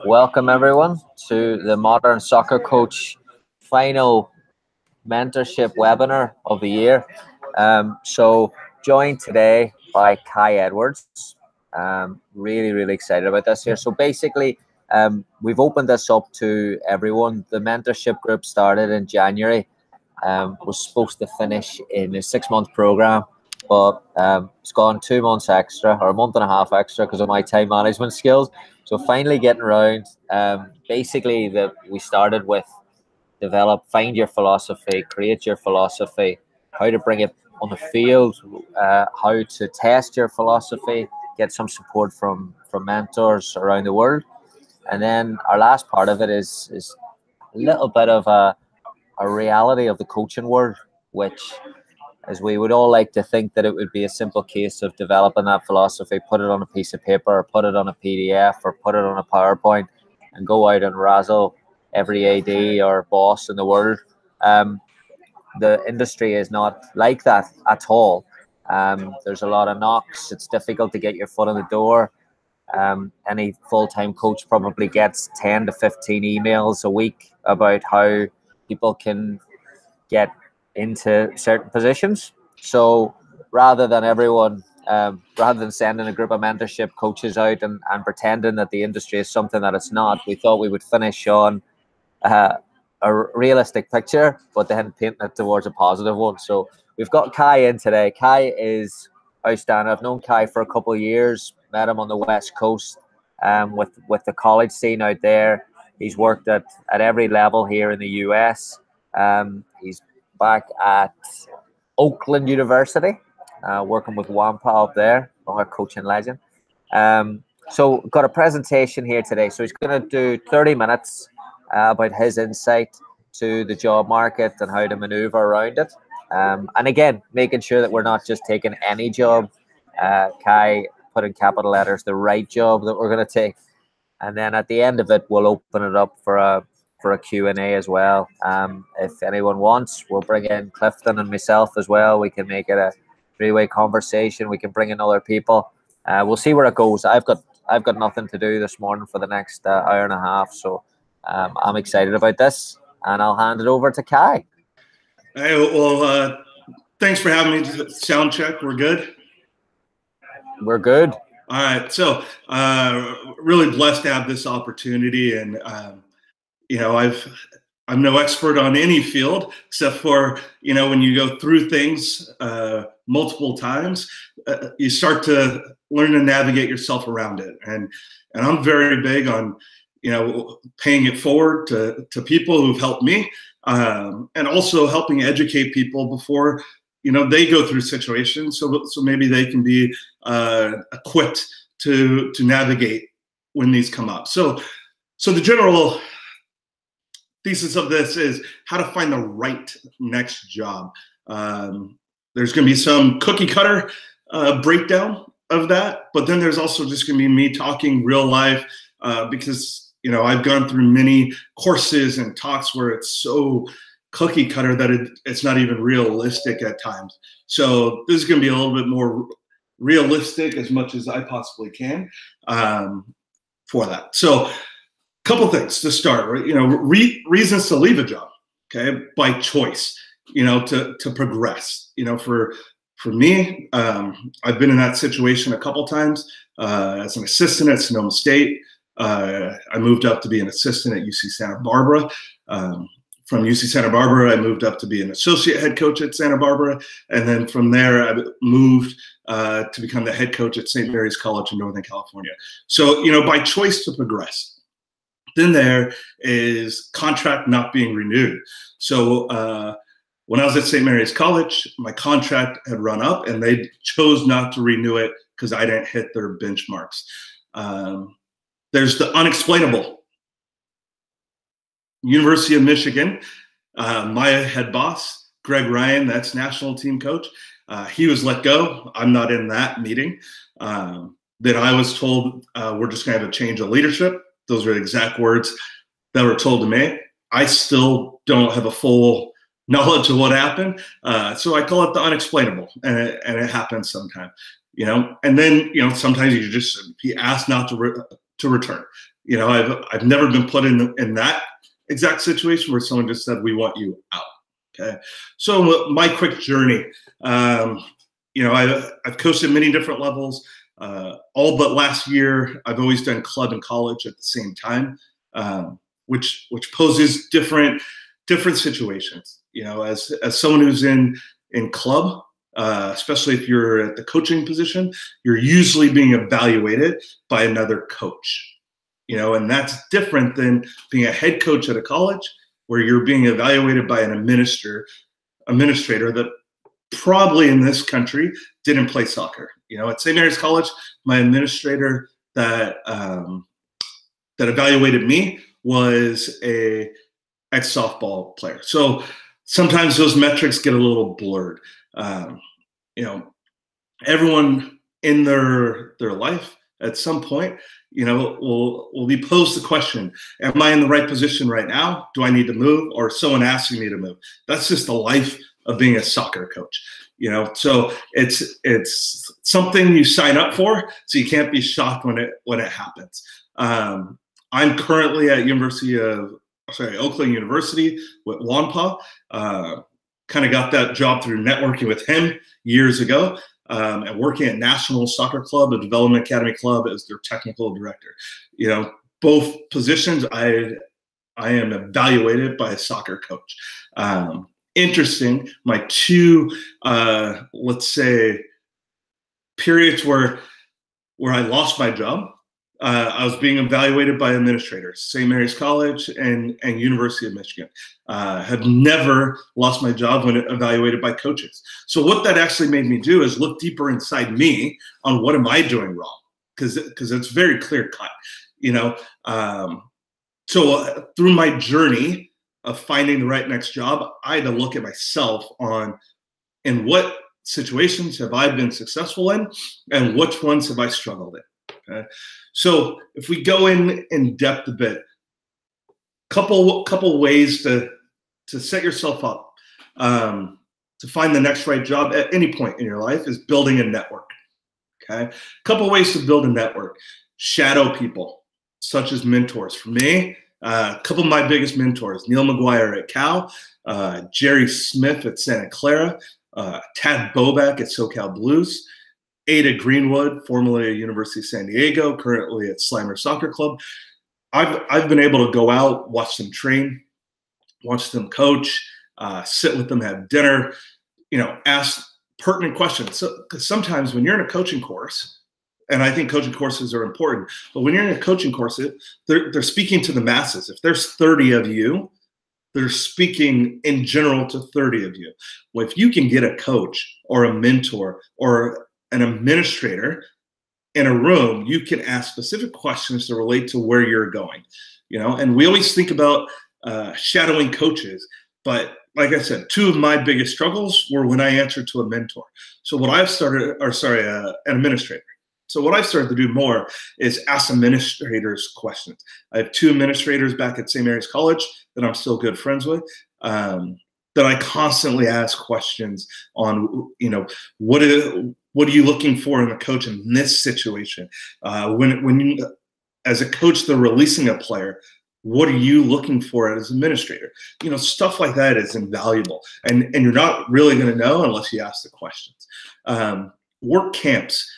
Welcome everyone to the Modern Soccer Coach final mentorship webinar of the year. So joined today by Kai Edwards. Really excited about this here. So basically, we've opened this up to everyone. The mentorship group started in January. Was supposed to finish in a 6-month program, but it's gone 2 months extra, or a month and a half extra, because of my time management skills. So finally getting around. Basically, we started with find your philosophy, create your philosophy, how to bring it on the field, how to test your philosophy, get some support from mentors around the world, and then our last part of it is a little bit of a reality of the coaching world, which, as we would all like to think that it would be a simple case of developing that philosophy, put it on a piece of paper, or put it on a PDF, or put it on a PowerPoint, and go out and razzle every AD or boss in the world. The industry is not like that at all. There's a lot of knocks. It's difficult to get your foot in the door. Any full-time coach probably gets 10 to 15 emails a week about how people can get into certain positions. So rather than sending a group of mentorship coaches out and pretending that the industry is something that it's not, we thought we would finish on a realistic picture, but then painting it towards a positive one. So we've got Kai in today. Kai is outstanding. I've known Kai for a couple of years, met him on the West Coast with the college scene out there. He's worked at every level here in the US. He's back at Oakland University, working with Wampa up there, our coaching legend. So got a presentation here today. So he's going to do 30 minutes about his insight to the job market and how to maneuver around it. And again, making sure that we're not just taking any job. Kai put in capital letters, the right job that we're going to take. And then at the end of it, we'll open it up for a Q&A as well. If anyone wants, we'll bring in Clifton and myself as well. We can make it a three-way conversation. We can bring in other people. We'll see where it goes. I've got nothing to do this morning for the next hour and a half, so I'm excited about this, and I'll hand it over to Kai. Hey, well, thanks for having me. Sound check. We're good. We're good. All right. So, really blessed to have this opportunity, and I'm no expert on any field except for, when you go through things multiple times, you start to learn to navigate yourself around it. And I'm very big on, paying it forward to people who've helped me, and also helping educate people before, they go through situations. So maybe they can be equipped to navigate when these come up. So the general thesis of this is how to find the right next job. There's going to be some cookie cutter breakdown of that, but then there's also just going to be me talking real life, because I've gone through many courses and talks where it's so cookie cutter that it's not even realistic at times. So this is going to be a little bit more realistic as much as I possibly can for that. So couple things to start, right? Reasons to leave a job, okay, by choice, to progress. For me, I've been in that situation a couple times as an assistant at Sonoma State. I moved up to be an assistant at UC Santa Barbara. From UC Santa Barbara, I moved up to be an associate head coach at Santa Barbara. And then from there, I moved to become the head coach at St. Mary's College in Northern California. So, by choice to progress. Then there is contract not being renewed. So when I was at St. Mary's College, my contract had run up and they chose not to renew it because I didn't hit their benchmarks. There's the unexplainable. University of Michigan, my head boss, Greg Ryan, that's national team coach, he was let go. I'm not in that meeting. Then I was told we're just going to have a change of leadership. Those are the exact words that were told to me. I still don't have a full knowledge of what happened. So I call it the unexplainable, and it happens sometimes, And then, sometimes you just be asked not to return. You know, I've never been put in that exact situation where someone just said, we want you out. Okay. So my quick journey, you know, I've coached at many different levels. All but last year, I've always done club and college at the same time, which poses different situations. You know, as someone who's in club, especially if you're at the coaching position, you're usually being evaluated by another coach. You know, and that's different than being a head coach at a college, where you're being evaluated by an administrator that probably in this country didn't play soccer. You know, at St. Mary's College, my administrator that evaluated me was a ex-softball player. So sometimes those metrics get a little blurred. You know, everyone in their life at some point, you know, will be posed the question, am I in the right position right now? Do I need to move? Or someone asking me to move? That's just the life of being a soccer coach, you know? So it's something you sign up for, so you can't be shocked when it happens. I'm currently at Oakland University with Wanpa. Kind of got that job through networking with him years ago. And working at National Soccer Club, a development academy club, as their technical director. You know, both positions, I am evaluated by a soccer coach. Interesting. My two, let's say, periods where I lost my job, I was being evaluated by administrators, St. Mary's College and University of Michigan. Have never lost my job when evaluated by coaches. So what that actually made me do is look deeper inside me on what am I doing wrong, because it's very clear cut, you know. So through my journey of finding the right next job, I had to look at myself in what situations have I been successful in, and which ones have I struggled in. Okay. So if we go in depth a bit, couple ways to set yourself up to find the next right job at any point in your life is building a network. Okay, couple ways to build a network: shadow people such as mentors. For me, a couple of my biggest mentors: Neil McGuire at Cal, Jerry Smith at Santa Clara, Tad Bobak at SoCal Blues, Ada Greenwood, formerly at University of San Diego, currently at Slammer Soccer Club. I've been able to go out, watch them train, watch them coach, sit with them, have dinner, you know, ask pertinent questions. So, because sometimes when you're in a coaching course, and I think coaching courses are important, but when you're in a coaching course, they're speaking to the masses. If there's 30 of you, they're speaking in general to 30 of you. Well, if you can get a coach or a mentor or an administrator in a room, you can ask specific questions to relate to where you're going, you know. And we always think about shadowing coaches, but like I said, two of my biggest struggles were when I answered to a mentor. So what I've started, an administrator. So what I've started to do more is ask administrators questions. I have two administrators back at St. Mary's College that I'm still good friends with, that I constantly ask questions on, you know, what are you looking for in a coach in this situation? When you, as a coach, they're releasing a player, what are you looking for as an administrator? You know, stuff like that is invaluable, and you're not really going to know unless you ask the questions. Work camps.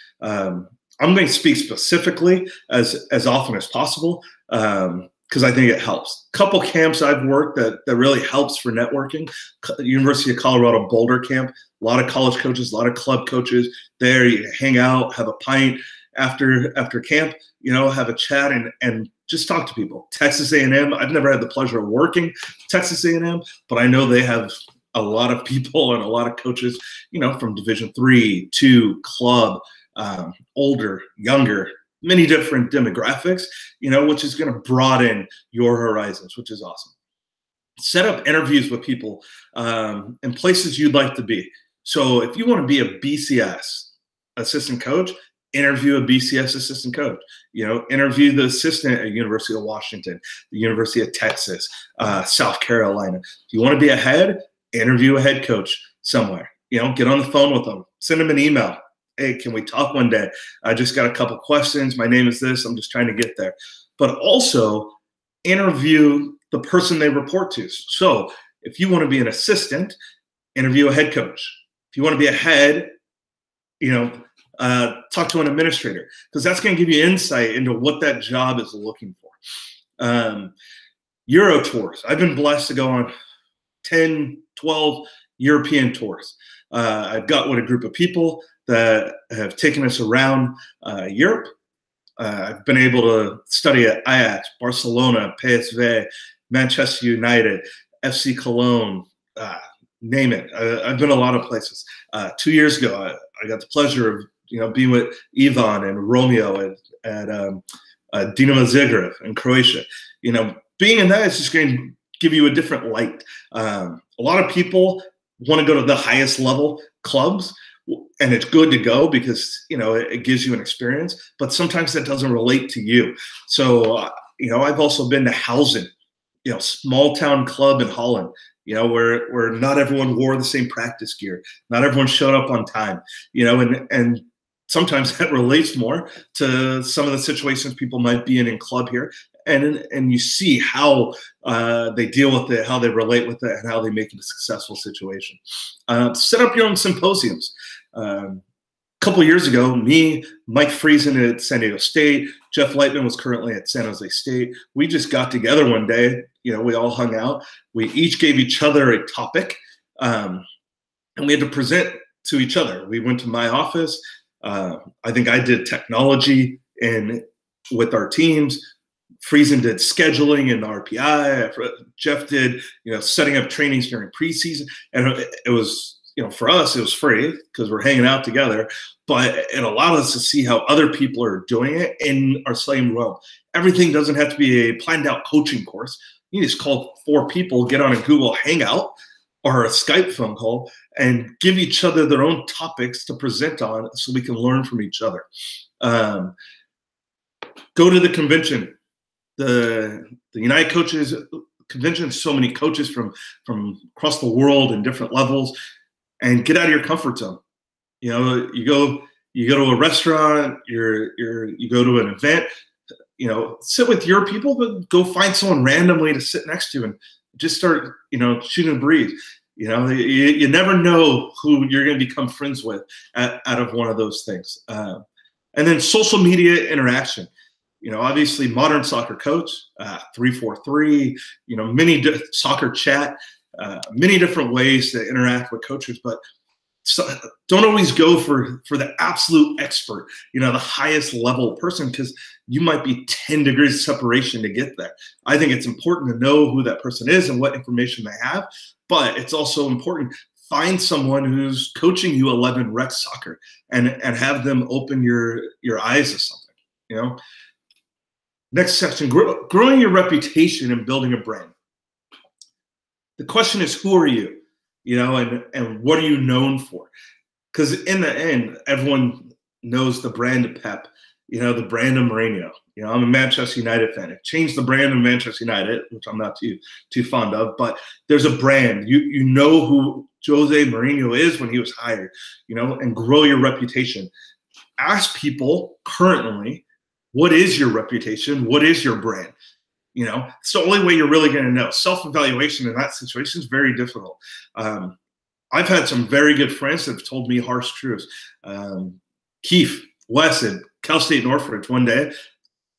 I'm going to speak specifically as often as possible, because I think it helps. Couple camps I've worked that really helps for networking. University of Colorado Boulder camp. A lot of college coaches, a lot of club coaches there. You hang out, have a pint after camp, you know, have a chat and just talk to people. Texas A&M, I've never had the pleasure of working Texas A&M, but I know they have a lot of people and a lot of coaches, you know, from Division III, II, club, older, younger, many different demographics, you know, which is going to broaden your horizons, which is awesome. Set up interviews with people in places you'd like to be. So if you want to be a BCS assistant coach, interview a BCS assistant coach. You know, interview the assistant at University of Washington, the University of Texas, South Carolina. If you want to be a head, interview a head coach somewhere. You know, get on the phone with them, send them an email. Hey, can we talk one day? I just got a couple questions. My name is this. I'm just trying to get there. but also interview the person they report to. So if you want to be an assistant, interview a head coach. If you want to be a head, talk to an administrator, because that's going to give you insight into what that job is looking for. Euro tours. I've been blessed to go on 10, 12 European tours. I've got with a group of people that have taken us around Europe. I've been able to study at Ajax, Barcelona, PSV, Manchester United, FC Cologne, name it. I've been a lot of places. 2 years ago, I got the pleasure of being with Ivan and Romeo at Dinamo Zagreb in Croatia. Being in that is just going to give you a different light. A lot of people want to go to the highest level clubs, and it's good to go because it gives you an experience, but sometimes that doesn't relate to you. So I've also been to Housen, small town club in Holland, where not everyone wore the same practice gear, not everyone showed up on time, and sometimes that relates more to some of the situations people might be in club here. And you see how they deal with it, how they relate with it, and how they make it a successful situation. Set up your own symposiums. A couple of years ago, me, Mike Friesen at San Diego State, Jeff Lightman was currently at San Jose State. We just got together one day. We all hung out. We each gave each other a topic, and we had to present to each other. We went to my office. I think I did technology and with our teams. Friesen did scheduling and RPI. Jeff did, setting up trainings during preseason. And it was, for us, it was free because we're hanging out together. But it allowed us to see how other people are doing it in our same realm. Everything doesn't have to be a planned out coaching course. You just call 4 people, get on a Google Hangout or a Skype phone call, and give each other their own topics to present on so we can learn from each other. Go to the convention. The United Coaches Convention, so many coaches from across the world in different levels, and get out of your comfort zone. You go to a restaurant, you go to an event, sit with your people, but go find someone randomly to sit next to and just start, shooting a breeze. You never know who you're going to become friends with out of one of those things. And then social media interaction. Obviously Modern Soccer Coach, 343, many soccer chat, many different ways to interact with coaches, but don't always go for the absolute expert, the highest level person, because you might be 10 degrees of separation to get there. I think it's important to know who that person is and what information they have, but it's also important find someone who's coaching you 11 rec soccer and have them open your eyes to something, Next section, growing your reputation and building a brand. The question is, who are you, and what are you known for? Because in the end, everyone knows the brand of Pep, the brand of Mourinho. I'm a Manchester United fan. It changed the brand of Manchester United, which I'm not too fond of, but there's a brand. You know who Jose Mourinho is when he was hired, and grow your reputation. Ask people currently, what is your reputation? What is your brand? It's the only way you're really going to know. Self-evaluation in that situation is very difficult. I've had some very good friends that have told me harsh truths. Keith West at Cal State Northridge one day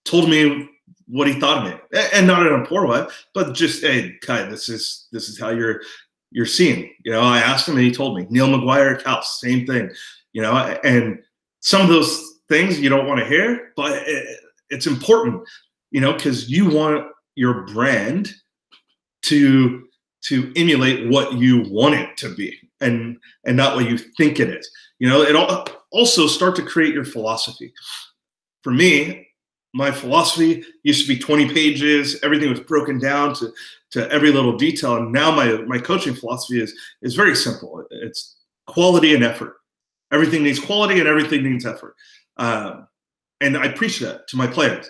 told me what he thought of me, and not in a poor way, but just, hey, Kai, this is how you're seeing. I asked him, and he told me. Neil McGuire at Cal, same thing. And some of those things you don't want to hear, but it's important, because you want your brand to emulate what you want it to be and not what you think it is. It also start to create your philosophy. For me, my philosophy used to be 20 pages. Everything was broken down to every little detail. And now my coaching philosophy is very simple. It's quality and effort. Everything needs quality and everything needs effort. And I preach that to my players.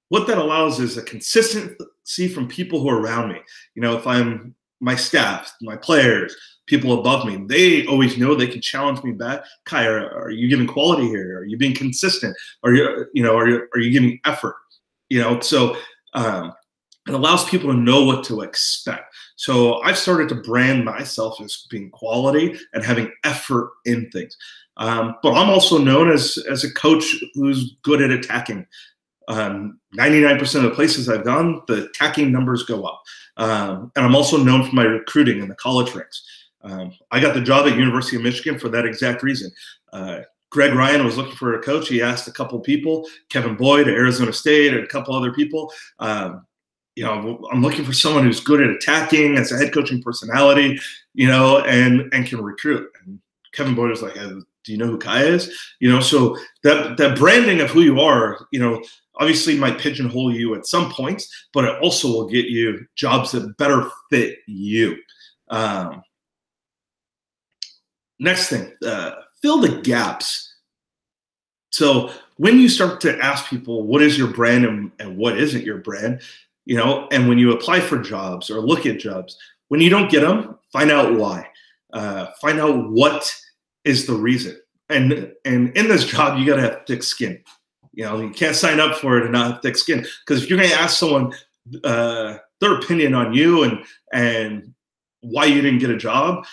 What that allows is a consistency from people who are around me. If I'm my staff, my players, people above me, they always know they can challenge me back. Kai, are you giving quality here? Are you being consistent? Are you giving effort? So it allows people to know what to expect. So I've started to brand myself as being quality and having effort in things. But I'm also known as a coach who's good at attacking. 99% of the places I've gone, the attacking numbers go up. And I'm also known for my recruiting in the college ranks. I got the job at University of Michigan for that exact reason. Greg Ryan was looking for a coach. He asked a couple people, Kevin Boyd at Arizona State and a couple other people. I'm looking for someone who's good at attacking, has a head coaching personality, and can recruit. And Kevin Boyd was like, do you know who Kai is? So that branding of who you are, obviously might pigeonhole you at some points, but it also will get you jobs that better fit you. Next thing, fill the gaps. So when you start to ask people, what is your brand and what isn't your brand, and when you apply for jobs or look at jobs, when you don't get them, find out why. Find out what is the reason. And in this job, you got to have thick skin. You can't sign up for it and not have thick skin. Because if you're going to ask someone their opinion on you and why you didn't get a job,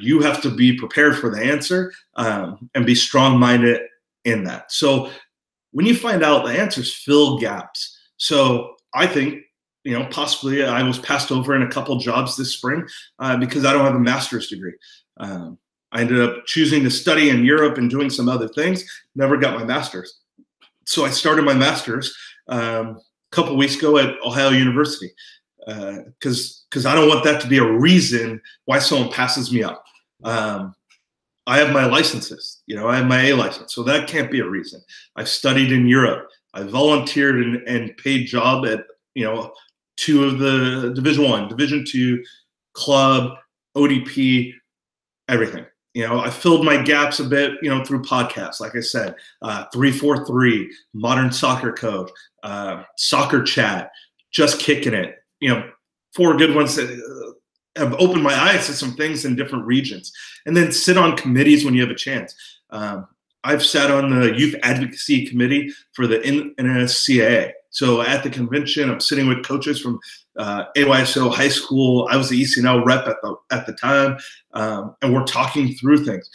you have to be prepared for the answer and be strong-minded in that. So when you find out the answers, fill gaps. So I think, possibly I was passed over in a couple jobs this spring because I don't have a master's degree. I ended up choosing to study in Europe and doing some other things, never got my master's. So I started my master's a couple weeks ago at Ohio University because I don't want that to be a reason why someone passes me up. I have my licenses, I have my A license, so that can't be a reason. I've studied in Europe. I volunteered and paid job at, 2 of the Division I, Division II, club, ODP, everything. I filled my gaps a bit, through podcasts, like I said, 343, Modern Soccer Coach, Soccer Chat, Just Kicking It, 4 good ones that have opened my eyes to some things in different regions. And then sit on committees when you have a chance. I've sat on the Youth Advocacy Committee for the NSCAA. So at the convention, I'm sitting with coaches from AYSO high school. I was the ECNL rep at the time, and we're talking through things.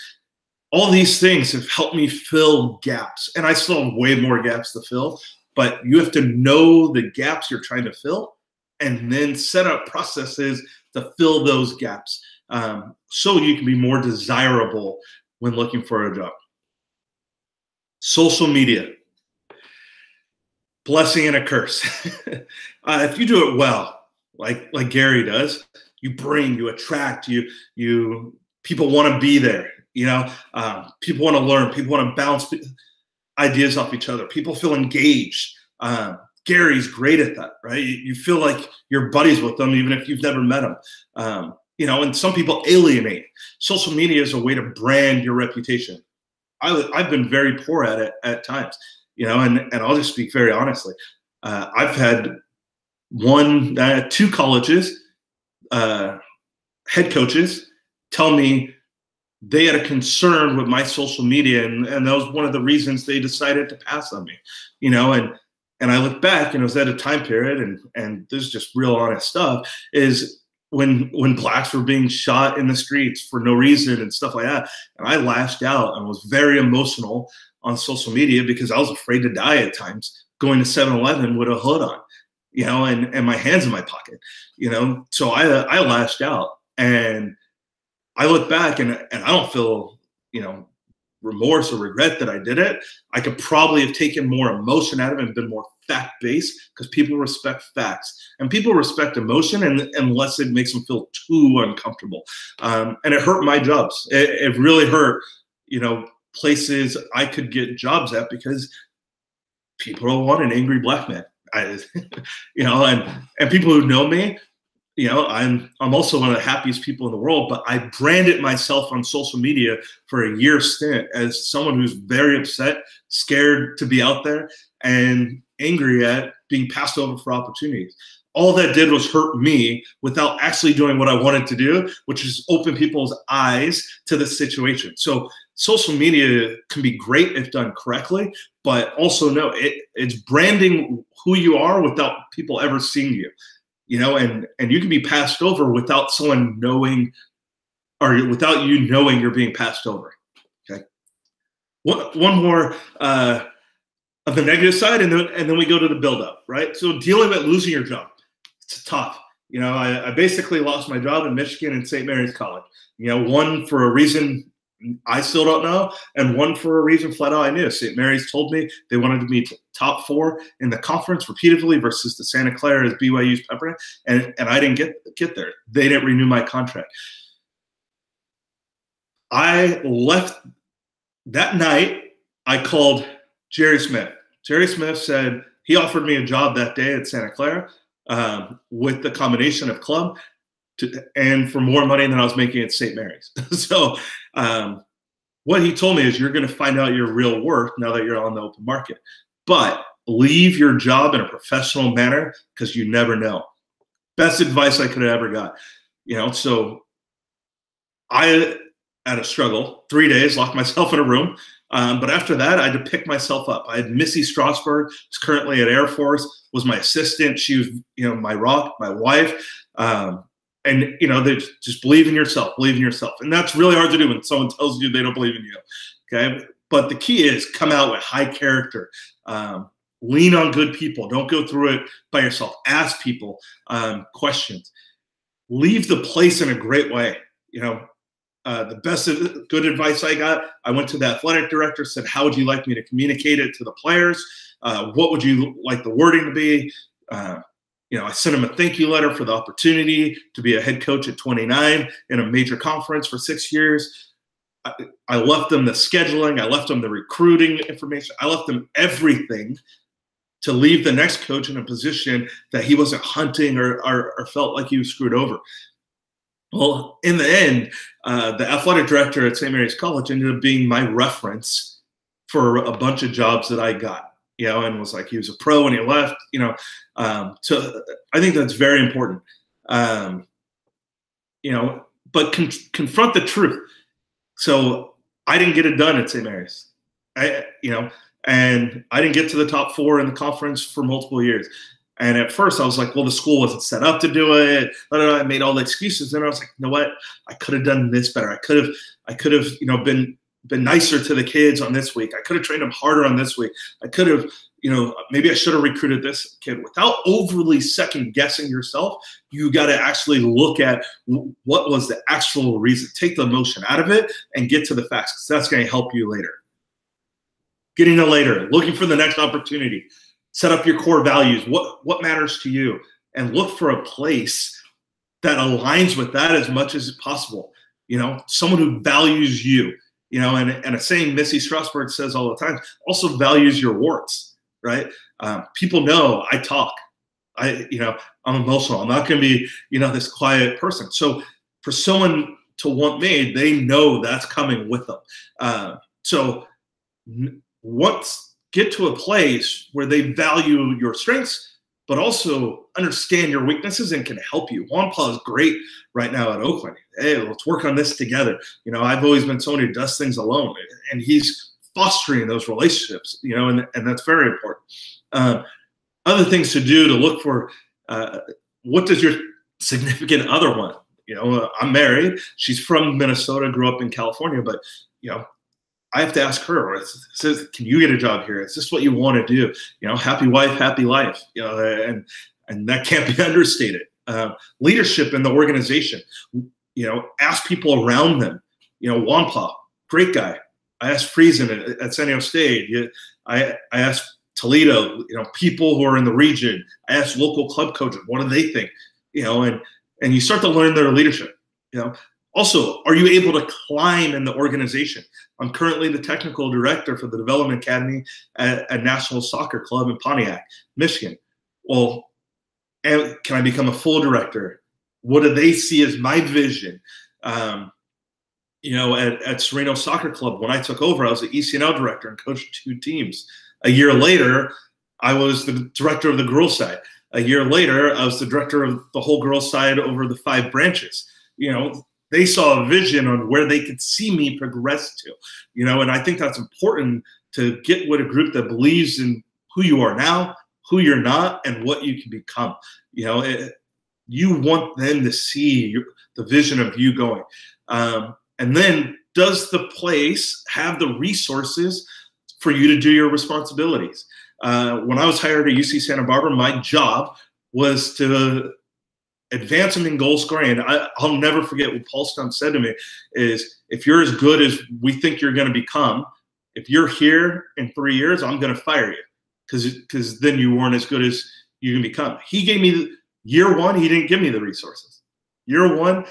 All these things have helped me fill gaps, and I still have way more gaps to fill, but you have to know the gaps you're trying to fill and then set up processes to fill those gaps so you can be more desirable when looking for a job. Social media. Blessing and a curse. If you do it well, like Gary does, you attract, people want to be there. People want to learn. People want to bounce ideas off each other. People feel engaged. Gary's great at that, right? You feel like you're buddies with them, even if you've never met them. And some people alienate. Social media is a way to brand your reputation. I've been very poor at it at times. And I'll just speak very honestly. I've had 2 colleges, head coaches tell me they had a concern with my social media, and that was one of the reasons they decided to pass on me. And I look back, and it was at a time period, and this is just real honest stuff, is when blacks were being shot in the streets for no reason and stuff like that. And I lashed out and was very emotional on social media because I was afraid to die at times going to 7-Eleven with a hood on, and my hands in my pocket, so I lashed out, and I look back and I don't feel, remorse or regret that I did it. I could probably have taken more emotion out of it and been more fact-based because people respect facts and people respect emotion unless it makes them feel too uncomfortable. And it hurt my jobs. It really hurt, places I could get jobs at because people don't want an angry black man. And people who know me, I'm also one of the happiest people in the world, but I branded myself on social media for a year stint as someone who's very upset, scared to be out there, and angry at being passed over for opportunities. all that did was hurt me without actually doing what I wanted to do, which is open people's eyes to the situation. So social media can be great if done correctly, but also know it's branding who you are without people ever seeing you, and you can be passed over without someone knowing, or without you knowing you're being passed over. Okay. One more of the negative side, and then we go to the build-up, right? So dealing with losing your job, it's tough. I basically lost my job in Michigan and St. Mary's College. One for a reason I still don't know, and one for a reason flat out I knew. St. Mary's told me they wanted to be top 4 in the conference repeatedly versus the Santa Clara as BYU's Pepper, and I didn't get there. They didn't renew my contract. I left that night. I called Jerry Smith. Jerry Smith said he offered me a job that day at Santa Clara with the combination of club and for more money than I was making at St. Mary's. So what he told me is, you're going to find out your real worth now that you're on the open market. But leave your job in a professional manner, because you never know. Best advice I could have ever got. So I had a struggle, 3 days, locked myself in a room. But after that, I had to pick myself up. I had Missy Strasburg, who's currently at Air Force, was my assistant. She was, my rock, my wife. And, they just believe in yourself, believe in yourself. And that's really hard to do when someone tells you they don't believe in you. Okay. But the key is come out with high character, lean on good people. Don't go through it by yourself. Ask people questions. Leave the place in a great way. The best good advice I got, I went to the athletic director, said, how would you like me to communicate it to the players? What would you like the wording to be? I sent him a thank you letter for the opportunity to be a head coach at 29 in a major conference for 6 years. I left them the scheduling. I left them the recruiting information. I left them everything to leave the next coach in a position that he wasn't hunting or felt like he was screwed over. Well, in the end, the athletic director at St. Mary's College ended up being my reference for a bunch of jobs that I got, and was like, he was a pro when he left, so I think that's very important, but confront the truth. So I didn't get it done at St. Mary's, and I didn't get to the top 4 in the conference for multiple years. And at first I was like, well, the school wasn't set up to do it. I made all the excuses. And I was like, you know what? I could have done this better. I could have, been nicer to the kids on this week. I could have trained them harder on this week. I could have, maybe I should have recruited this kid. Without overly second guessing yourself, you got to actually look at what was the actual reason. Take the emotion out of it and get to the facts, because that's going to help you later. Getting to later, looking for the next opportunity. Set up your core values. What matters to you, and look for a place that aligns with that as much as possible. Someone who values you. And a saying Missy Strasburg says all the time, also values your warts. Right? People know I talk. I'm emotional. I'm not going to be this quiet person. So for someone to want me, they know that's coming with them. So get to a place where they value your strengths, but also understand your weaknesses and can help you. Juan Paul is great right now at Oakland. Hey, let's work on this together. I've always been someone who does things alone, and he's fostering those relationships, and that's very important. Other things to do to look for, what does your significant other want? I'm married. She's from Minnesota, grew up in California, but, I have to ask her, can you get a job here? Is this what you want to do? Happy wife, happy life, and that can't be understated. Leadership in the organization, ask people around them. Juan Paul, great guy. I asked Friesen at San Diego State. I asked Toledo, people who are in the region. I asked local club coaches, what do they think? And you start to learn their leadership. Also, are you able to climb in the organization? I'm currently the technical director for the Development Academy at National Soccer Club in Pontiac, Michigan. Well, can I become a full director? What do they see as my vision? At Sereno Soccer Club, when I took over, I was the ECNL director and coached 2 teams. A year later, I was the director of the girls' side. A year later, I was the director of the whole girls side over the 5 branches. They saw a vision on where they could see me progress to, and I think that's important to get with a group that believes in who you are now, who you're not, and what you can become. You want them to see the vision of you going. And then, does the place have the resources for you to do your responsibilities? When I was hired at UC Santa Barbara, my job was to advance them in goal scoring. And I'll never forget what Paul Stump said to me is, if you're as good as we think you're going to become, if you're here in 3 years, I'm going to fire you because then you weren't as good as you can become. He gave me year 1, he didn't give me the resources. Year 1,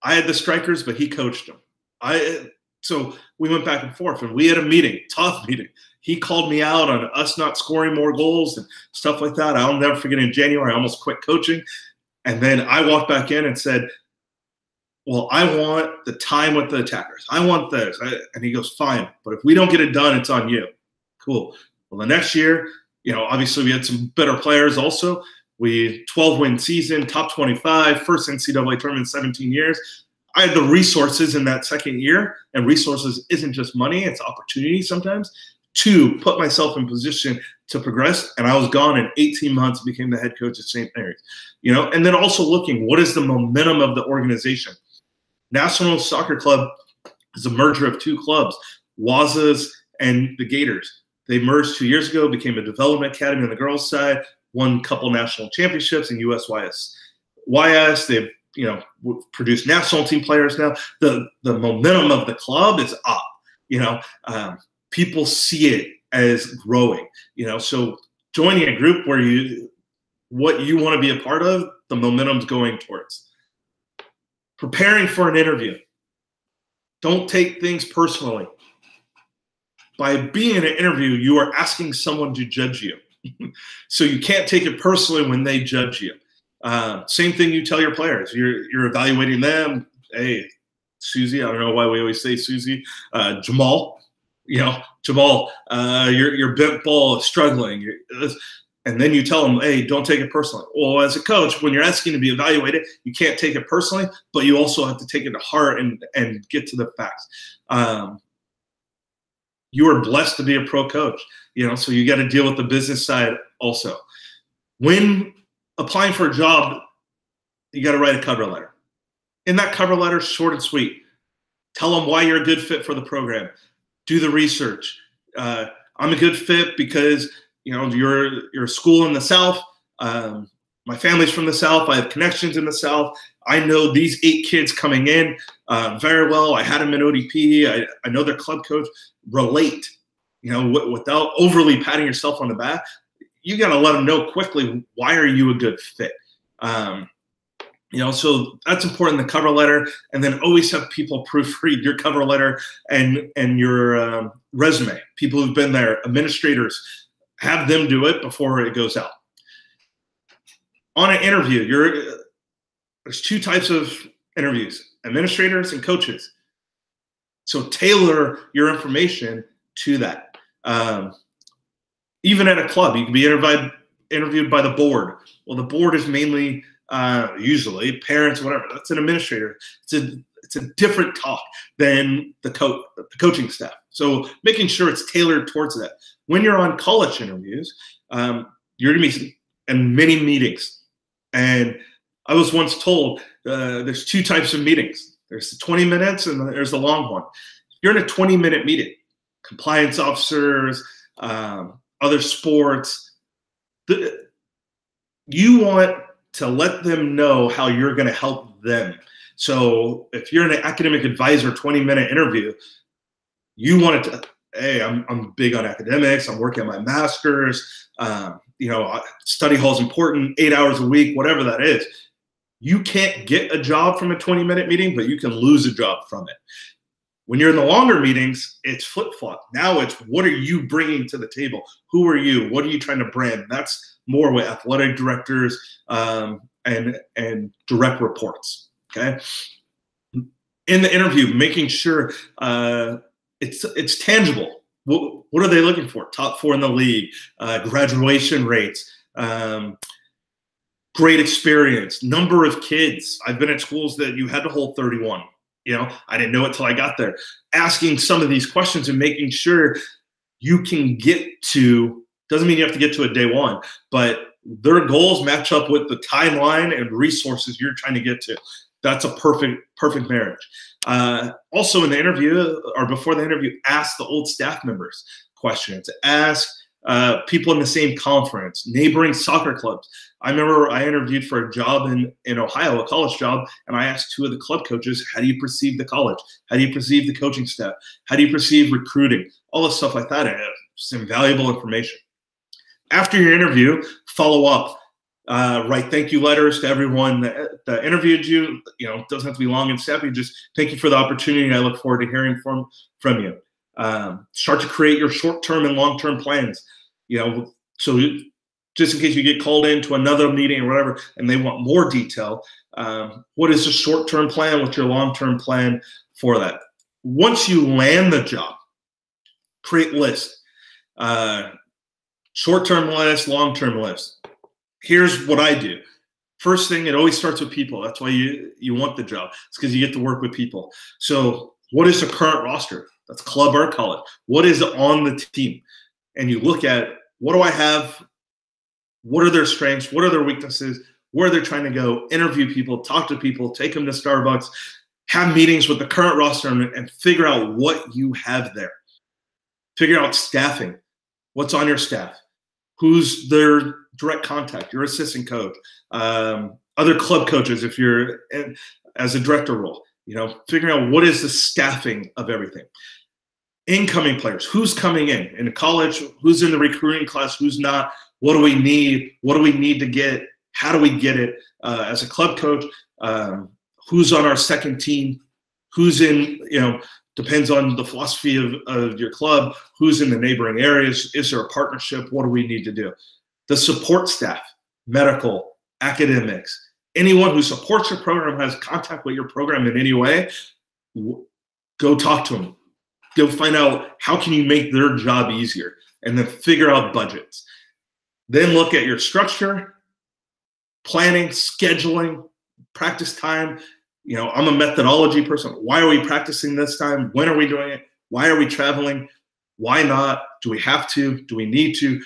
I had the strikers, but he coached them. So we went back and forth, and we had a meeting, tough meeting. He called me out on us not scoring more goals and stuff like that. I'll never forget, in January, I almost quit coaching. And then I walked back in and said, well, I want the time with the attackers. I want this. And he goes, fine, but if we don't get it done, it's on you. Cool. Well, the next year, obviously we had some better players also. We 12-win season, top 25, first NCAA tournament in 17 years. I had the resources in that second year, and resources isn't just money, it's opportunity sometimes, to put myself in position to progress. And I was gone in 18 months, became the head coach at St. Mary's. And then also looking, what is the momentum of the organization? National Soccer Club is a merger of 2 clubs, Waza's and the Gators. They merged 2 years ago, became a development academy on the girls' side, won a couple national championships in USYS. They've produced national team players now. The momentum of the club is up. People see it as growing. So joining a group where what you want to be a part of, the momentum's going towards. Preparing for an interview. Don't take things personally. By being in an interview, you are asking someone to judge you. So you can't take it personally when they judge you. Same thing you tell your players. You're evaluating them. Hey, Susie, I don't know why we always say Susie. Jamal, Jamal, your bent ball is struggling. And then you tell them, hey, don't take it personally. Well, as a coach, when you're asking to be evaluated, you can't take it personally, but you also have to take it to heart and get to the facts. You are blessed to be a pro coach, so you got to deal with the business side also. When applying for a job, you got to write a cover letter. In that cover letter, short and sweet. Tell them why you're a good fit for the program. Do the research. I'm a good fit because you're a school in the South. My family's from the South. I have connections in the South. I know these 8 kids coming in very well. I had them in ODP. I know their club coach. Relate, without overly patting yourself on the back. You got to let them know quickly, why are you a good fit? So that's important in the cover letter. And then always have people proofread your cover letter and your resume. People who've been there, administrators, have them do it before it goes out. On an interview, there's 2 types of interviews, administrators and coaches. So tailor your information to that. Even at a club, you can be interviewed by the board. Well, the board is mainly usually parents, whatever. That's an administrator. It's a different talk than the coaching staff. So making sure it's tailored towards that. When you're on college interviews, you're going to be in many meetings. And I was once told there's 2 types of meetings. There's the 20 minutes and there's the long one. If you're in a 20-minute meeting, compliance officers, other sports, you want to let them know how you're going to help them. So if you're an academic advisor 20-minute interview, you want to, hey, I'm big on academics. I'm working on my master's. Study hall is important, 8 hours a week, whatever that is. You can't get a job from a 20-minute meeting, but you can lose a job from it. When you're in the longer meetings, it's flip-flop. Now it's, what are you bringing to the table? Who are you? What are you trying to brand? That's more with athletic directors and direct reports, okay? In the interview, making sure it's tangible. What are they looking for? Top 4 in the league, graduation rates, Great experience, number of kids. I've been at schools that you had to hold 31. You know, I didn't know it till I got there. Asking some of these questions and making sure you can get to, doesn't mean you have to get to a day one, but their goals match up with the timeline and resources you're trying to get to. That's a perfect marriage. Also in the interview or before the interview, ask the old staff members questions. Ask people in the same conference, neighboring soccer clubs. I remember I interviewed for a job in Ohio, a college job, and I asked two of the club coaches, how do you perceive the college? How do you perceive the coaching staff? How do you perceive recruiting? All this stuff like that. Some valuable information. After your interview, follow up. Write thank you letters to everyone that interviewed you. You know, it doesn't have to be long and snappy. Just thank you for the opportunity. I look forward to hearing from you. Start to create your short-term and long-term plans. You know, so just in case you get called into another meeting or whatever, and they want more detail, what is the short-term plan? What's your long-term plan for that? Once you land the job, create lists. Short-term list, long-term list. Here's what I do. First thing, it always starts with people. That's why you want the job. It's because you get to work with people. So what is the current roster? That's club or college. What is on the team? And you look at, what do I have? What are their strengths? What are their weaknesses? Where they're trying to go? Interview people, talk to people, take them to Starbucks, have meetings with the current roster and figure out what you have there. Figure out staffing. What's on your staff? Who's their direct contact? Your assistant coach, other club coaches if you're as a director role. You know, figuring out what is the staffing of everything. Incoming players, who's coming in college, who's in the recruiting class, who's not, what do we need? What do we need to get? How do we get it? As a club coach, who's on our second team? Who's in, you know, depends on the philosophy of your club, who's in the neighboring areas. Is there a partnership? What do we need to do? The support staff, medical, academics, anyone who supports your program, has contact with your program in any way, go talk to them. Go find out how can you make their job easier, and then figure out budgets. Then look at your structure, planning, scheduling, practice time. You know, I'm a methodology person. Why are we practicing this time? When are we doing it? Why are we traveling? Why not? Do we have to? Do we need to?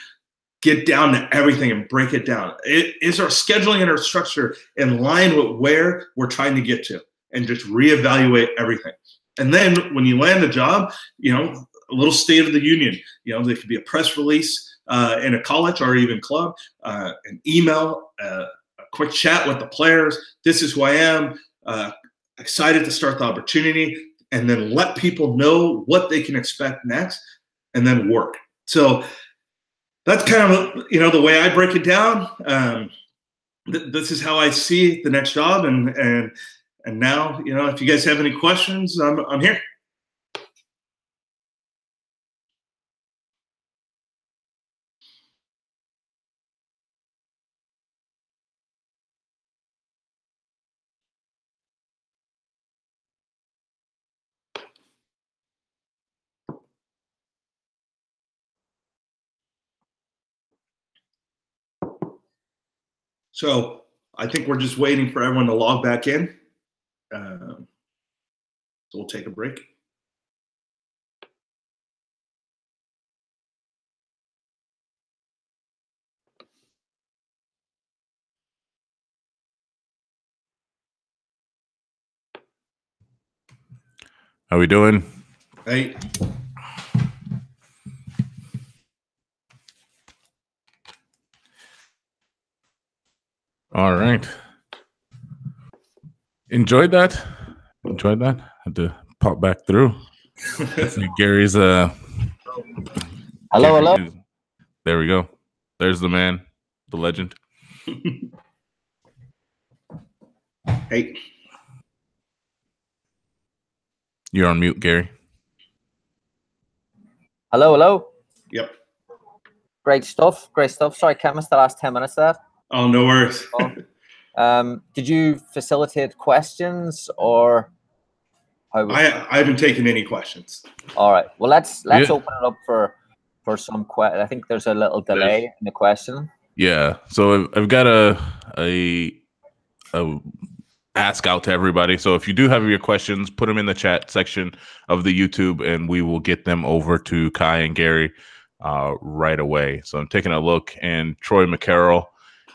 Get down to everything and break it down. Is our scheduling and our structure in line with where we're trying to get to? And just reevaluate everything. And then when you land the job, you know, a little state of the union. You know, there could be a press release in a college or even club, an email, a quick chat with the players. This is who I am. Excited to start the opportunity, and then let people know what they can expect next, and then work. So that's kind of, you know, the way I break it down. This is how I see the next job, and now, you know, if you guys have any questions, I'm here. So I think we're just waiting for everyone to log back in. So we'll take a break. How we doing? Hey. All right. Enjoyed that. Had to pop back through. See Gary's hello. There we go. There's the man, the legend. Hey. You're on mute, Gary. Hello. Yep. Great stuff. Sorry, can't miss the last 10 minutes there. Oh, no worries. Did you facilitate questions, or how? I haven't taken any questions. All right. Well, let's open it up for some questions. I think there's a little delay in the question. Yeah. So I've got a ask out to everybody. So if you do have your questions, put them in the chat section of the YouTube, and we will get them over to Kai and Gary right away. So I'm taking a look, and Troy McCarroll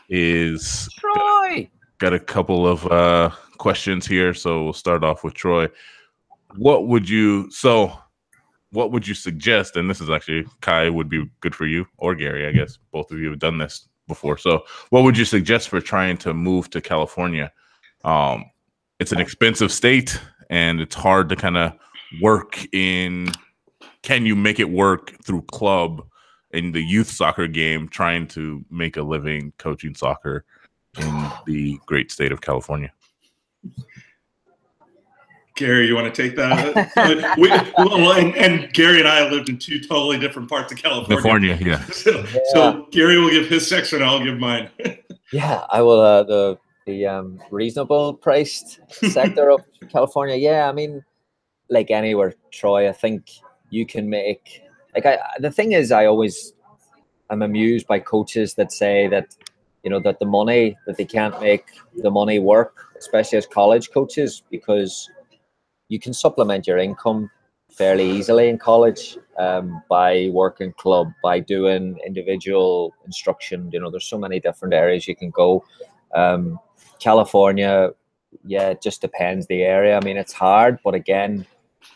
is got a couple of questions here. So we'll start off with Troy. What would you suggest? And this is actually, Kai, would be good for you, or Gary, I guess both of you have done this before. So what would you suggest for trying to move to California? It's an expensive state, and it's hard to kind of work in. Can you make it work through club in the youth soccer game, trying to make a living coaching soccer in the great state of California? Gary, you want to take that? and Gary and I lived in two totally different parts of California. Yeah. So Gary will give his section, I'll give mine. Yeah, I will. The reasonable priced sector of California. Yeah, I mean, like anywhere, Troy, I think you can make, like, the thing is, I'm amused by coaches that say that, that the money, that they can't make the money work, especially as college coaches, because you can supplement your income fairly easily in college by working club, by doing individual instruction. There's so many different areas you can go. California, yeah, it just depends the area. I mean, it's hard, but again,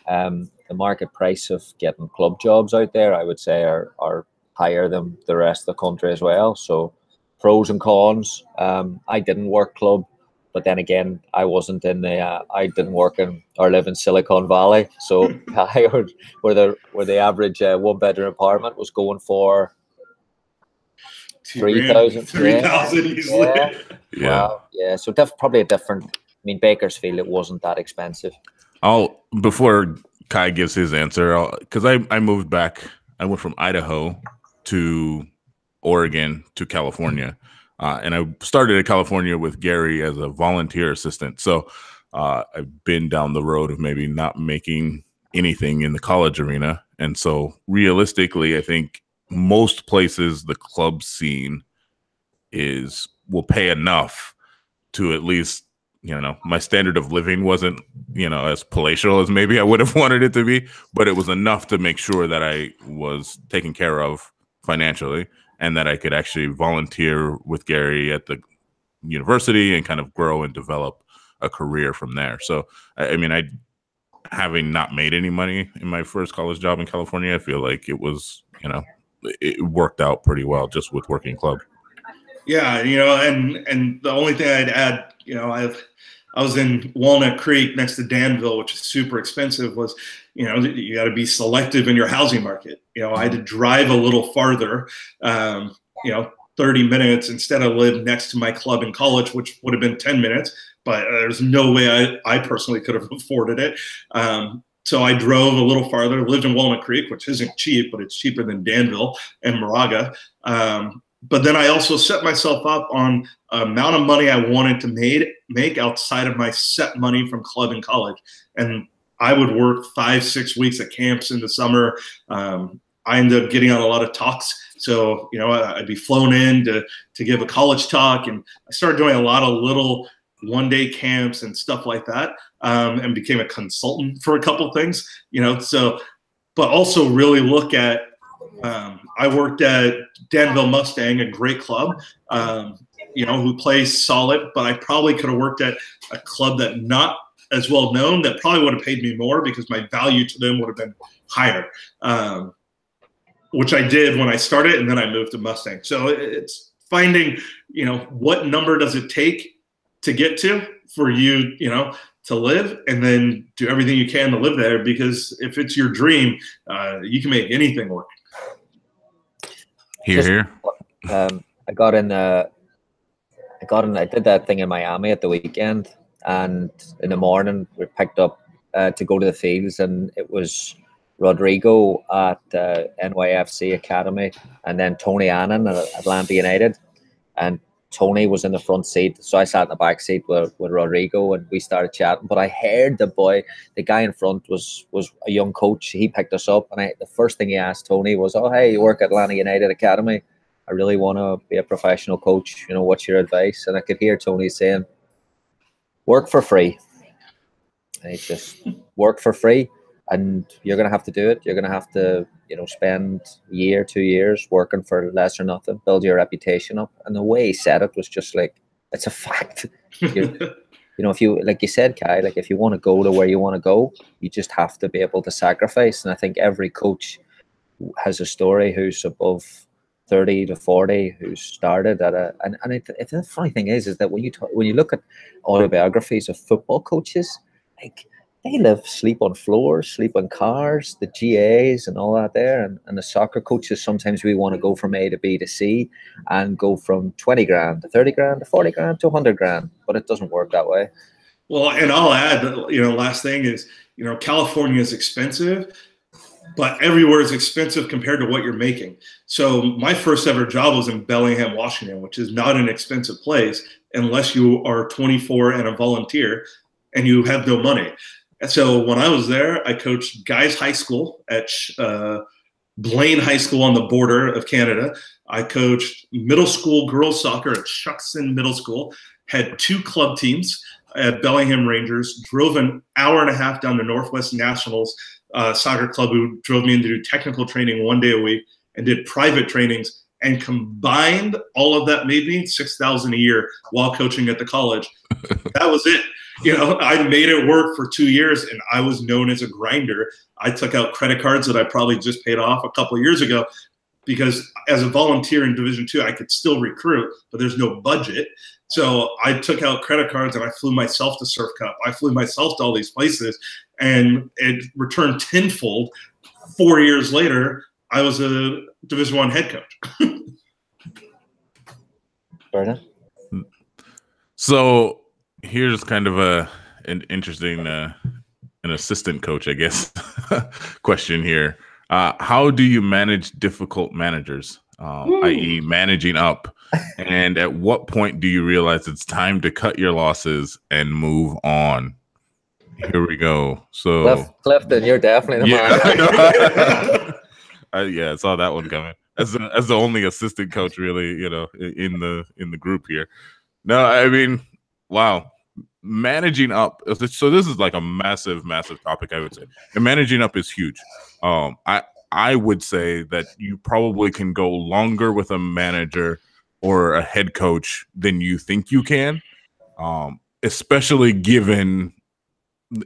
the market price of getting club jobs out there, I would say, are higher than the rest of the country as well. So pros and cons. I didn't work club, but then again, I wasn't in I didn't work in or live in Silicon Valley. So I heard where the average one bedroom apartment was going for 3,000. 3,000 easily. Yeah. Wow. Yeah. So probably a different. I mean, Bakersfield, it wasn't that expensive. Before Kai gives his answer, because I moved back. I went from Idaho to Oregon to California, and I started in California with Gary as a volunteer assistant. So I've been down the road of maybe not making anything in the college arena, and so realistically, I think most places the club scene will pay enough to at least, my standard of living wasn't, as palatial as maybe I would have wanted it to be, but it was enough to make sure that I was taken care of financially and that I could actually volunteer with Gary at the university and kind of grow and develop a career from there. So, I mean, having not made any money in my first college job in California, I feel like it was, it worked out pretty well just with working club. Yeah, and the only thing I'd add, I was in Walnut Creek next to Danville, which is super expensive, was, you got to be selective in your housing market. I had to drive a little farther, 30 minutes instead of live next to my club in college, which would have been 10 minutes, but there's no way I personally could have afforded it. So I drove a little farther, lived in Walnut Creek, which isn't cheap, but it's cheaper than Danville and Moraga. But then I also set myself up on the amount of money I wanted to make outside of my set money from club and college. And I would work 5-6 weeks at camps in the summer. I ended up getting on a lot of talks. So, I'd be flown in to give a college talk. And I started doing a lot of little one-day camps and stuff like that, and became a consultant for a couple things, but also really look at, I worked at Danville Mustang, a great club, who plays solid, but I probably could have worked at a club that not as well known that probably would have paid me more because my value to them would have been higher, which I did when I started, and then I moved to Mustang. So it's finding, what number does it take to get to for you, to live, and then do everything you can to live there, because if it's your dream, you can make anything work. Here. I did that thing in Miami at the weekend, and in the morning we picked up to go to the fields, and it was Rodrigo at NYFC Academy, and then Tony Annan at Atlanta United, and Tony was in the front seat, so I sat in the back seat with Rodrigo, and we started chatting. But I heard the guy in front was a young coach. He picked us up, and the first thing he asked Tony was, "Oh, hey, you work at Atlanta United Academy?" I really want to be a professional coach. You know, what's your advice? And I could hear Tony saying, work for free. And he just work for free, and you're going to have to do it. You're going to have to, you know, spend a year, 2 years working for less or nothing, build your reputation up. And the way he said it was just like, it's a fact. You know, if you, like you said, Kai, like if you want to go to where you want to go, you just have to be able to sacrifice. And I think every coach has a story who's above 30 to 40, who started at a, and the funny thing is that when you look at autobiographies of football coaches, like they sleep on floors, sleep on cars, the GAs and all that there. And the soccer coaches, sometimes we want to go from A to B to C and go from 20 grand to 30 grand to 40 grand to 100 grand, but it doesn't work that way. Well, and I'll add, you know, last thing is, you know, California is expensive, but everywhere is expensive compared to what you're making. So my first ever job was in Bellingham, Washington, which is not an expensive place unless you are 24 and a volunteer and you have no money. And so when I was there, I coached guys high school at Blaine High School on the border of Canada. I coached middle school girls soccer at Shuckson Middle School, had 2 club teams at Bellingham Rangers, drove an hour and a half down to Northwest Nationals soccer club, who drove me in to do technical training 1 day a week, and did private trainings, and combined all of that made me $6,000 a year while coaching at the college. That was it. You know, I made it work for 2 years, and I was known as a grinder. I took out credit cards that I probably just paid off a couple of years ago, because as a volunteer in Division II, I could still recruit, but there's no budget. So I took out credit cards and I flew myself to Surf Cup. I flew myself to all these places, and it returned tenfold. 4 years later, I was a Division I head coach. Vernon? So here's kind of an interesting an assistant coach, I guess, question here. How do you manage difficult managers, i.e. managing up? And at what point do you realize it's time to cut your losses and move on? Here we go. So Clifton, you're definitely the man. Yeah, I saw that one coming. As the only assistant coach, really, you know, in the group here. No, I mean, wow. Managing up. So this is like a massive topic, I would say. And managing up is huge. I would say that you probably can go longer with a manager or a head coach than you think you can, especially given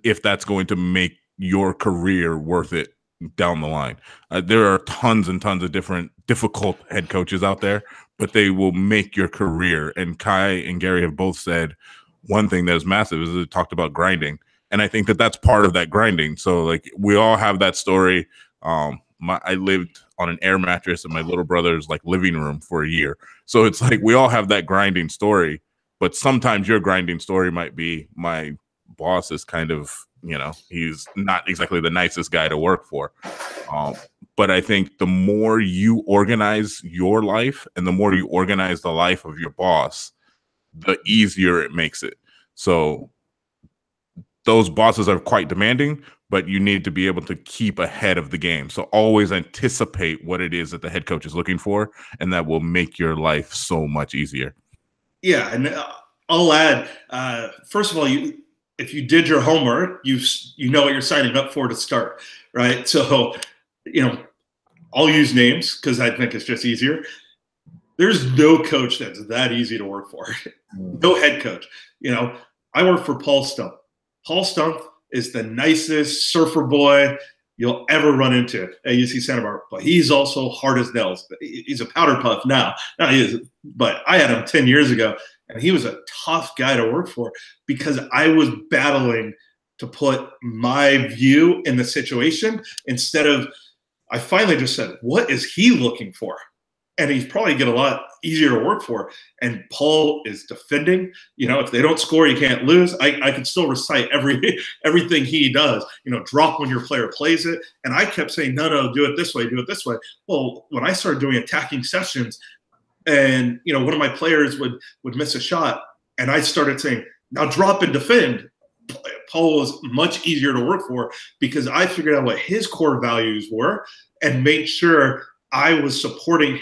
if that's going to make your career worth it down the line. There are tons and tons of difficult head coaches out there, but they will make your career. And Kai and Gary have both said one thing that is massive is they talked about grinding. And I think that that's part of that grinding. So like we all have that story. I lived on an air mattress in my little brother's like living room for a year. So it's like we all have that grinding story, but sometimes your grinding story might be my boss is kind of, you know, he's not exactly the nicest guy to work for. But I think the more you organize your life and the more you organize the life of your boss, the easier it makes it. So those bosses are quite demanding, but you need to be able to keep ahead of the game. So always anticipate what it is that the head coach is looking for, and that will make your life so much easier. Yeah, and I'll add, first of all, if you did your homework, you know what you're signing up for to start, right? So, you know, I'll use names because I think it's just easier. There's no coach that's that easy to work for. No head coach. You know, I work for Paul Stump. Paul Stump is the nicest surfer boy you'll ever run into at UC Santa Barbara. But he's also hard as nails. He's a powder puff now. He is, but I had him 10 years ago, and he was a tough guy to work for because I was battling to put my view in the situation instead of, I finally just said, what is he looking for? And he's probably get a lot easier to work for. And Paul is defending. You know, if they don't score, you can't lose. I can still recite everything he does. You know, drop when your player plays it. And I kept saying, no, do it this way, do it this way. Well, when I started doing attacking sessions, and you know, one of my players would miss a shot, and I started saying, now drop and defend. Paul was much easier to work for because I figured out what his core values were and made sure I was supporting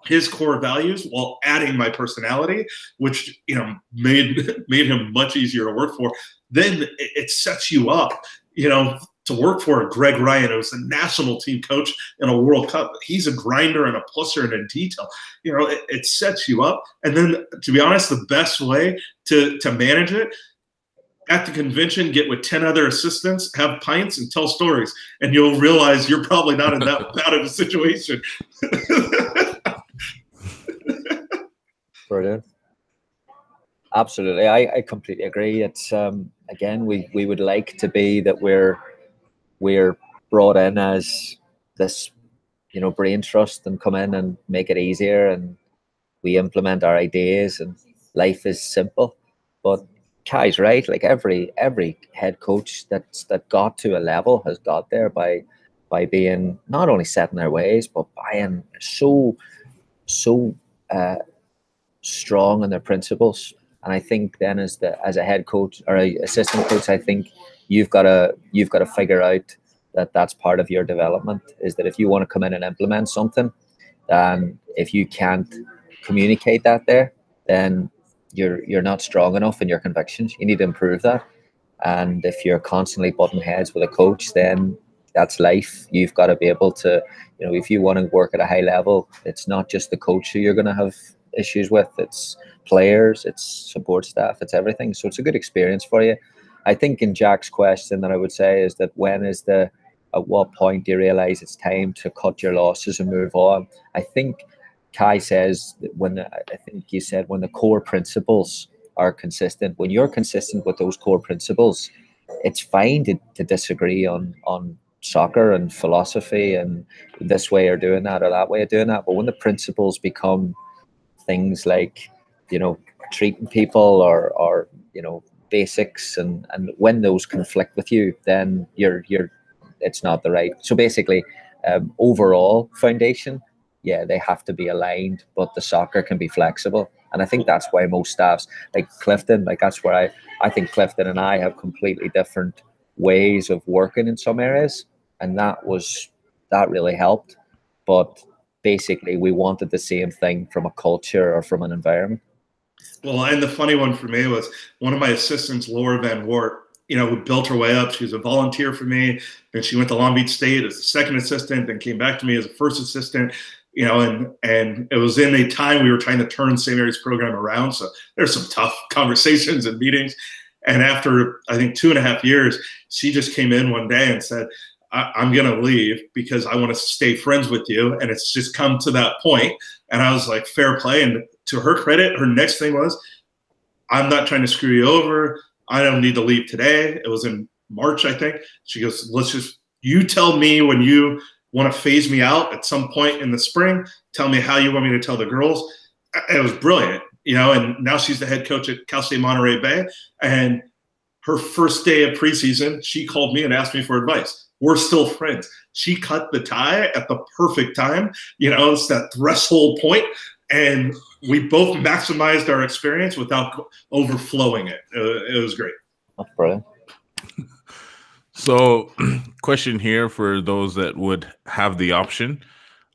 his core values while adding my personality, which, you know, made him much easier to work for, then it sets you up, you know, to work for Greg Ryan, who's the national team coach in a World Cup. He's a grinder and a pusher and a detail. You know, it sets you up. And then, to be honest, the best way to manage it, at the convention, get with 10 other assistants, have pints, and tell stories. And you'll realize you're probably not in that bad of a situation. Brilliant. Absolutely. I completely agree. It's, again, we would like to be that we're brought in as this, you know, brain trust and come in and make it easier, and we implement our ideas, and life is simple. But Kai's right. Like every head coach that got to a level has got there by being not only set in their ways, but being so strong in their principles. And I think then as a head coach or a assistant coach, I think you've got to figure out that that's part of your development, is that if you want to come in and implement something, then if you can't communicate that there, then you're not strong enough in your convictions. You need to improve that. And if you're constantly butting heads with a coach, then that's life. You've got to be able to, you know, if you want to work at a high level, it's not just the coach who you're going to have issues with. It's players, it's support staff, it's everything. So it's a good experience for you. I think in Jack's question that I would say is that at what point do you realize it's time to cut your losses and move on? I think Kai says that when the core principles are consistent, when you're consistent with those core principles, it's fine to disagree on soccer and philosophy and this way of doing that or that way of doing that. But when the principles become things like, you know, treating people or you know, basics, and when those conflict with you, then it's not the right. So basically, overall foundation, yeah, they have to be aligned, but the soccer can be flexible. And I think that's why most staffs, like Clifton, like that's where I think Clifton and I have completely different ways of working in some areas. And that really helped. But basically we wanted the same thing from a culture or from an environment. Well, and the funny one for me was one of my assistants, Laura Van Wart, you know, who built her way up. She was a volunteer for me. Then she went to Long Beach State as a second assistant, then came back to me as a first assistant, you know, and it was in a time we were trying to turn St. Mary's program around. So there's some tough conversations and meetings. And after, I think, 2.5 years, she just came in one day and said, I'm going to leave because I want to stay friends with you. And it's just come to that point. And I was like, fair play. And to her credit, her next thing was, I'm not trying to screw you over. I don't need to leave today. It was in March, I think. She goes, you tell me when you want to phase me out at some point in the spring. Tell me how you want me to tell the girls. It was brilliant, you know, and now she's the head coach at Cal State Monterey Bay. And her first day of preseason, she called me and asked me for advice. We're still friends. She cut the tie at the perfect time. You know, it's that threshold point. And we both maximized our experience without overflowing it. It was great. That's brilliant. So, question here for those that would have the option.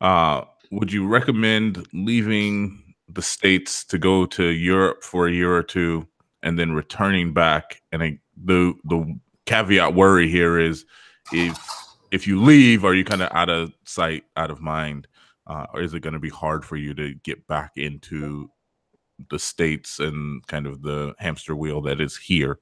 Would you recommend leaving the States to go to Europe for a year or two and then returning back? And the caveat worry here is if you leave, are you kind of out of sight, out of mind? Or is it going to be hard for you to get back into the States and kind of the hamster wheel that is here?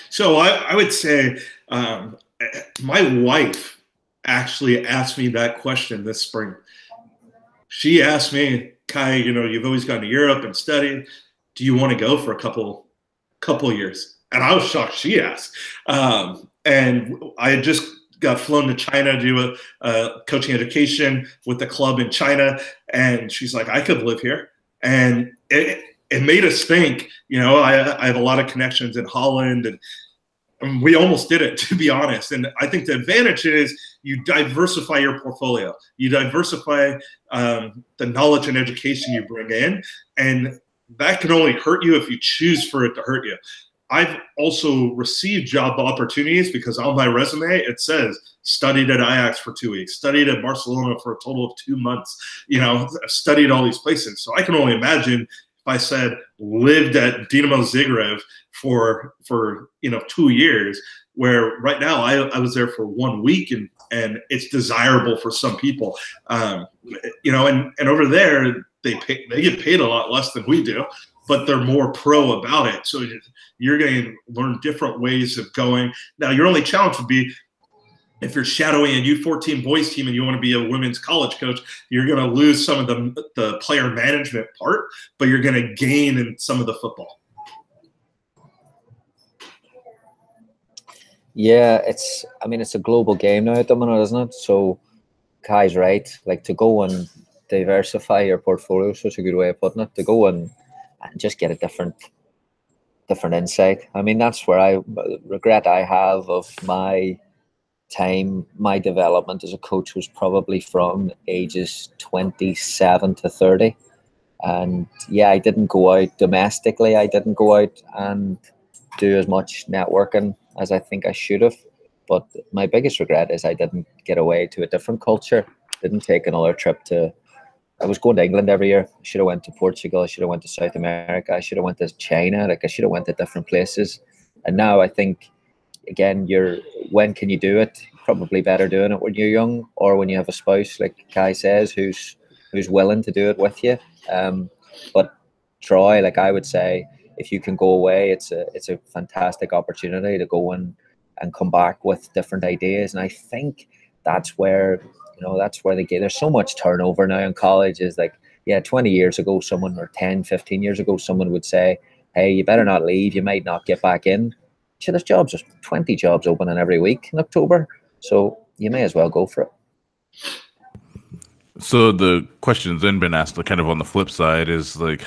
So I would say my wife actually asked me that question this spring. She asked me, Kai, you know, you've always gone to Europe and studied. Do you want to go for a couple years? And I was shocked she asked. And I had just got flown to China to do a coaching education with the club in China. And she's like, I could live here. And it made us think, you know, I have a lot of connections in Holland, and we almost did it, to be honest. And I think the advantage is you diversify your portfolio. You diversify the knowledge and education you bring in. And that can only hurt you if you choose for it to hurt you. I've also received job opportunities because on my resume it says studied at Ajax for 2 weeks, studied at Barcelona for a total of 2 months. You know, I've studied all these places. So I can only imagine if I said lived at Dinamo Zagreb for 2 years, where right now I was there for 1 week, and it's desirable for some people. You know, and over there they get paid a lot less than we do, but they're more pro about it. So you're going to learn different ways of going. Now, your only challenge would be if you're shadowing a U14 boys team and you want to be a women's college coach, you're going to lose some of the player management part, but you're going to gain in some of the football. Yeah, it's a global game now at the minute, isn't it? So Kai's right. Like, to go and diversify your portfolio is such a good way of putting it. To go and just get a different insight. I mean, that's where regret I have of my time. My development as a coach was probably from ages 27 to 30. And yeah, I didn't go out domestically. I didn't go out and do as much networking as I think I should have. But my biggest regret is I didn't get away to a different culture. Didn't take another trip to. I was going to England every year. I should have went to Portugal. I should have went to South America. I should have went to China. Like, I should have went to different places. And now I think, again, when can you do it? Probably better doing it when you're young, or when you have a spouse, like Kai says, who's willing to do it with you. But Troy, like, I would say, if you can go away, it's a fantastic opportunity to go and come back with different ideas. And I think that's where they get. There's so much turnover now in college. Is like, yeah, 20 years ago, or 10, 15 years ago, someone would say, hey, you better not leave. You might not get back in. Sure, there's 20 jobs opening every week in October. So you may as well go for it. So the question's then been asked, kind of on the flip side, is like,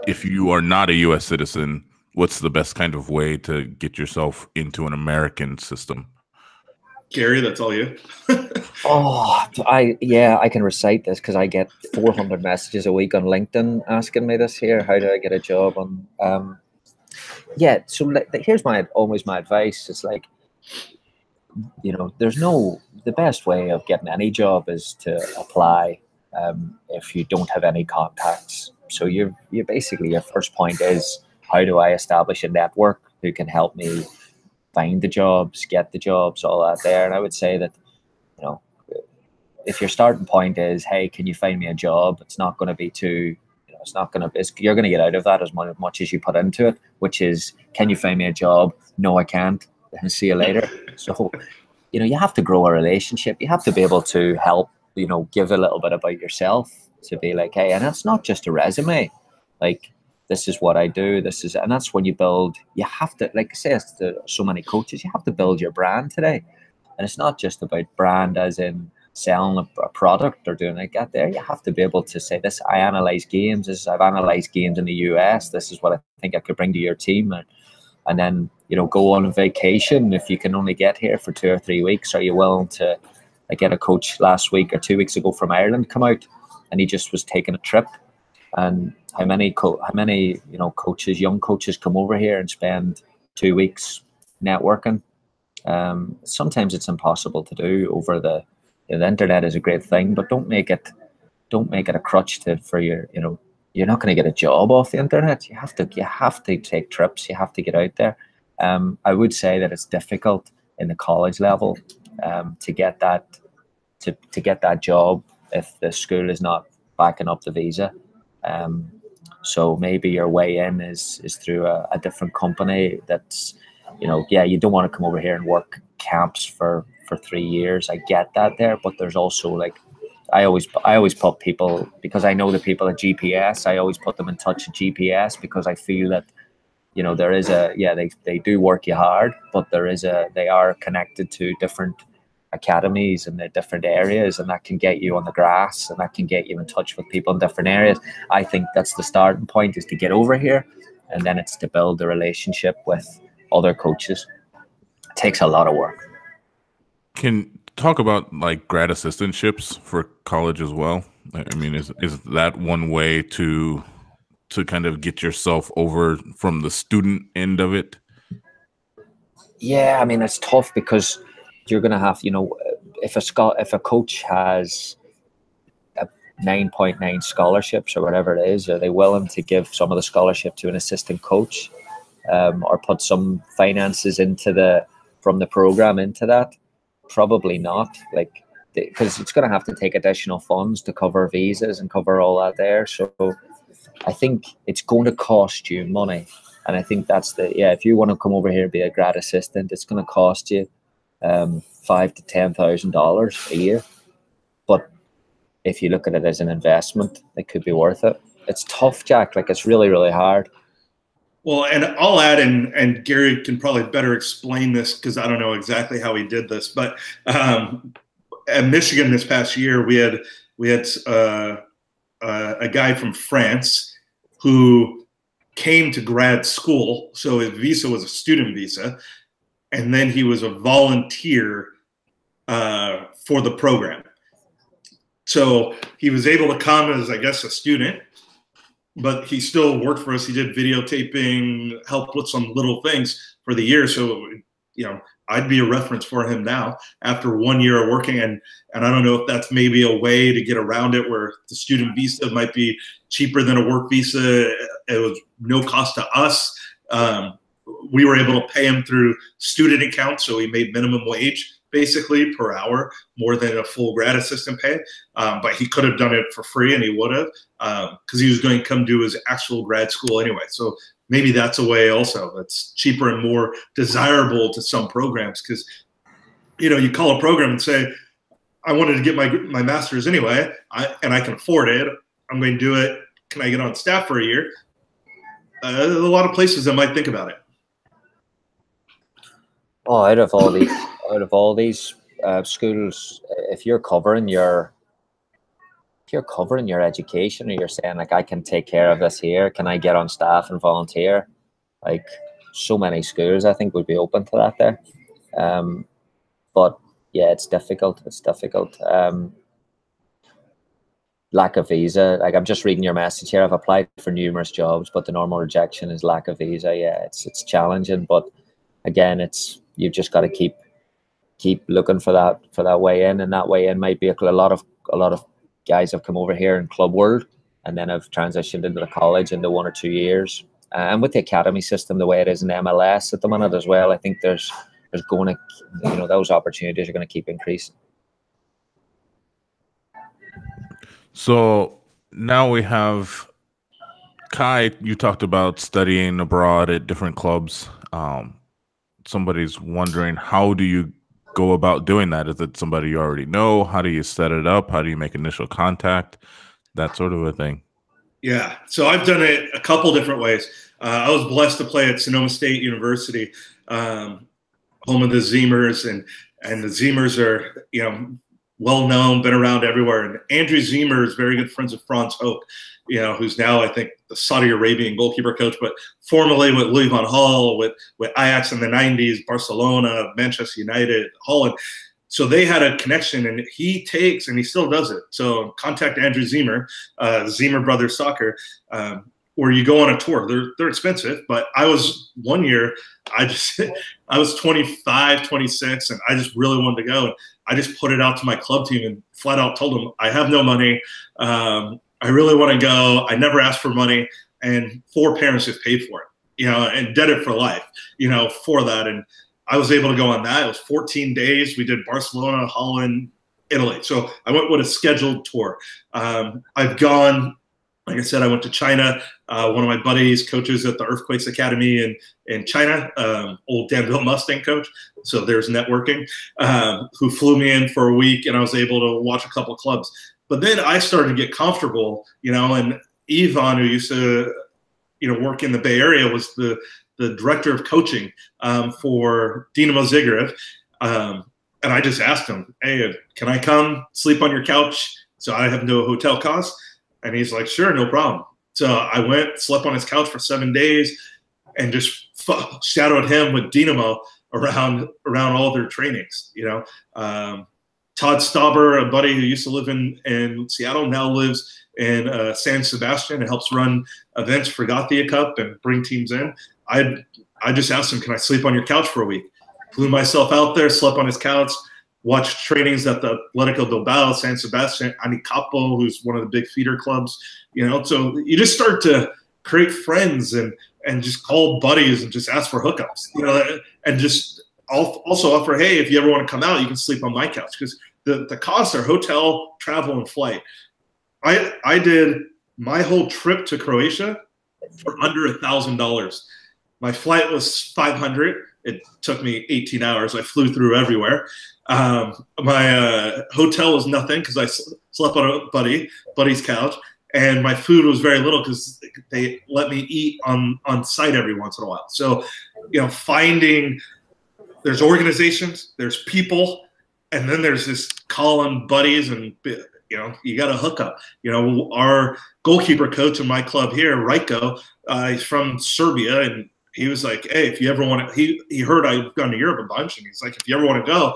if you are not a U.S. citizen, what's the best kind of way to get yourself into an American system? Gary, that's all you. I can recite this because I get 400 messages a week on LinkedIn asking me this here. How do I get a job on? So here's my advice. It's like, the best way of getting any job is to apply if you don't have any contacts. So you basically, your first point is, how do I establish a network who can help me find the jobs, get the jobs, all that there. And I would say that, if your starting point is, hey, can you find me a job? It's not going to be too, you're going to get out of that as much as you put into it, which is, can you find me a job? No, I can't. And see you later. So, you have to grow a relationship. You have to be able to help, give a little bit about yourself, to be like, hey, and it's not just a resume. Like, this is what I do. And that's when you build. You have to, like I say to so many coaches, you have to build your brand today. And it's not just about brand as in selling a product or doing like that there. You have to be able to say, this, I analyze games. I've analyzed games in the US. This is what I think I could bring to your team. And then, go on vacation. If you can only get here for 2 or 3 weeks, are you willing to? I get a coach last week or 2 weeks ago from Ireland come out, and he just was taking a trip. And how many coaches, young coaches, come over here and spend 2 weeks networking? Sometimes it's impossible to do over the internet. Is a great thing, but don't make it a crutch for your, you're not going to get a job off the internet. You have to take trips. You have to get out there. I would say that it's difficult in the college level to get that job if the school is not backing up the visa. So maybe your way in is through a different company that's, you don't want to come over here and work camps for 3 years. I get that there, but there's also, like, I always put people, because I know the people at GPS, I always put them in touch with GPS, because I feel that, there is they do work you hard, but they are connected to different academies in the different areas, and that can get you on the grass, and that can get you in touch with people in different areas. I think that's the starting point, is to get over here, and then it's to build a relationship with other coaches. It takes a lot of work. Can talk about like grad assistantships for college as well. I mean, is that one way to to kind of get yourself over from the student end of it? Yeah, I mean, it's tough because you're going to have, if a coach has a 9.9 scholarships or whatever it is, are they willing to give some of the scholarship to an assistant coach, or put some finances from the program into that? Probably not, like, because it's going to have to take additional funds to cover visas and cover all that there. So I think it's going to cost you money. And I think that's if you want to come over here and be a grad assistant, it's going to cost you $5,000 to $10,000 a year. But if you look at it as an investment, it could be worth it. It's tough, Jack. Like, it's really, really hard. Well, and I'll add, and Gary can probably better explain this because I don't know exactly how he did this, but at Michigan this past year, we had a guy from France who came to grad school. So his visa was a student visa. And then he was a volunteer for the program. So he was able to come as, I guess, a student, but he still worked for us. He did videotaping, helped with some little things for the year. So, I'd be a reference for him now after 1 year of working. And I don't know if that's maybe a way to get around it where the student visa might be cheaper than a work visa. It was no cost to us. We were able to pay him through student accounts. So he made minimum wage basically per hour, more than a full grad assistant pay. But he could have done it for free, and he would have, because he was going to come do his actual grad school anyway. So maybe that's a way also that's cheaper and more desirable to some programs, because you call a program and say, I wanted to get my master's anyway, and I can afford it. I'm going to do it. Can I get on staff for a year? A lot of places that might think about it. Oh, out of all these schools, if you're covering your education, or you're saying, like, I can take care of this here, can I get on staff and volunteer? Like, so many schools, I think, would be open to that there. But yeah, it's difficult. Lack of visa. Like, I'm just reading your message here. I've applied for numerous jobs, but the normal rejection is lack of visa. Yeah, it's challenging, but again, you've just got to keep looking for that way in, and that way in might be a lot of guys have come over here in club world and then have transitioned into the college into 1 or 2 years. And with the academy system the way it is in MLS at the minute as well, I think there's going to, those opportunities are going to keep increasing. So now we have Kai. You talked about studying abroad at different clubs. Somebody's wondering, how do you go about doing that? Is it somebody you already know? How do you set it up? How do you make initial contact? That sort of a thing. Yeah. So I've done it a couple different ways. I was blessed to play at Sonoma State University, home of the Zeemers, and the Zeemers are, well known, been around everywhere. And Andrew Zeemer is very good friends with Franz Hoek, who's now, I think, the Saudi Arabian goalkeeper coach, but formerly with Louis van Gaal, with Ajax in the 90s, Barcelona, Manchester United, Holland. So they had a connection, and he takes, and he still does it. So contact Andrew Zeemer, Zeemer Brothers Soccer, where you go on a tour. They're expensive, but I was 1 year, I was 25, 26, and I just really wanted to go. And I just put it out to my club team and flat out told them, I have no money. I really want to go. I never asked for money, and 4 parents just paid for it, and did it for life, for that. And I was able to go on that. It was 14 days. We did Barcelona, Holland, Italy. So I went with a scheduled tour. I've gone, like I said, I went to China. One of my buddies coaches at the Earthquakes Academy in China, old Danville Mustang coach. So there's networking, who flew me in for a week, and I was able to watch a couple of clubs. But then I started to get comfortable, and Ivan, who used to, work in the Bay Area, was the director of coaching for Dinamo Zagreb. And I just asked him, hey, can I come sleep on your couch so I have no hotel costs? And he's like, sure, no problem. So I went, slept on his couch for 7 days, and just shadowed him with Dinamo around all their trainings. Todd Stauber, a buddy who used to live in Seattle, now lives in San Sebastian. It helps run events for Gothia Cup and bring teams in. I just asked him, can I sleep on your couch for a week? Flew myself out there, slept on his couch, watched trainings at the Atletico Bilbao, San Sebastian, Anicapo, who's one of the big feeder clubs. So you just start to create friends and just call buddies and just ask for hookups, and just also offer, hey, if you ever want to come out, you can sleep on my couch, because the costs are hotel, travel, and flight. I did my whole trip to Croatia for under $1,000. My flight was $500. It took me 18 hours. I flew through everywhere. My hotel was nothing because I slept on a buddy's couch, and my food was very little because they let me eat on site every once in a while. So, there's organizations, there's people, and then there's this calling buddies, and you got to hook up. Our goalkeeper coach in my club here, Rajko, he's from Serbia, and he was like, hey, if you ever want to, he heard I've gone to Europe a bunch, and he's like, if you ever want to go,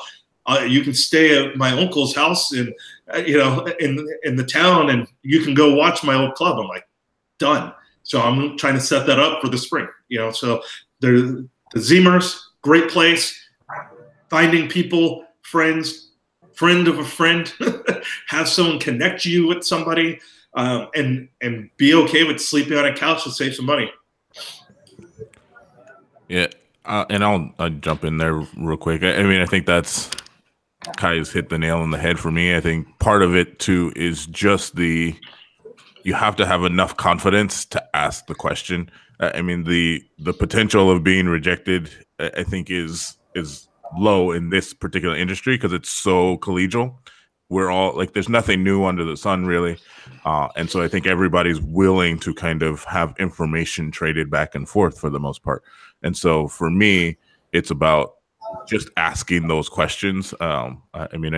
you can stay at my uncle's house in the town, and you can go watch my old club. I'm like, done. So I'm trying to set that up for the spring. So the Zemers, great place. Finding people, friends, friend of a friend, have someone connect you with somebody, and be okay with sleeping on a couch to save some money. Yeah, and I'll jump in there real quick. I think that's Kai's hit the nail on the head for me. I think part of it too is just you have to have enough confidence to ask the question. The potential of being rejected, I think, is low in this particular industry because it's so collegial. We're all like, there's nothing new under the sun, really. And so I think everybody's willing to kind of have information traded back and forth for the most part. And so for me, it's about just asking those questions. I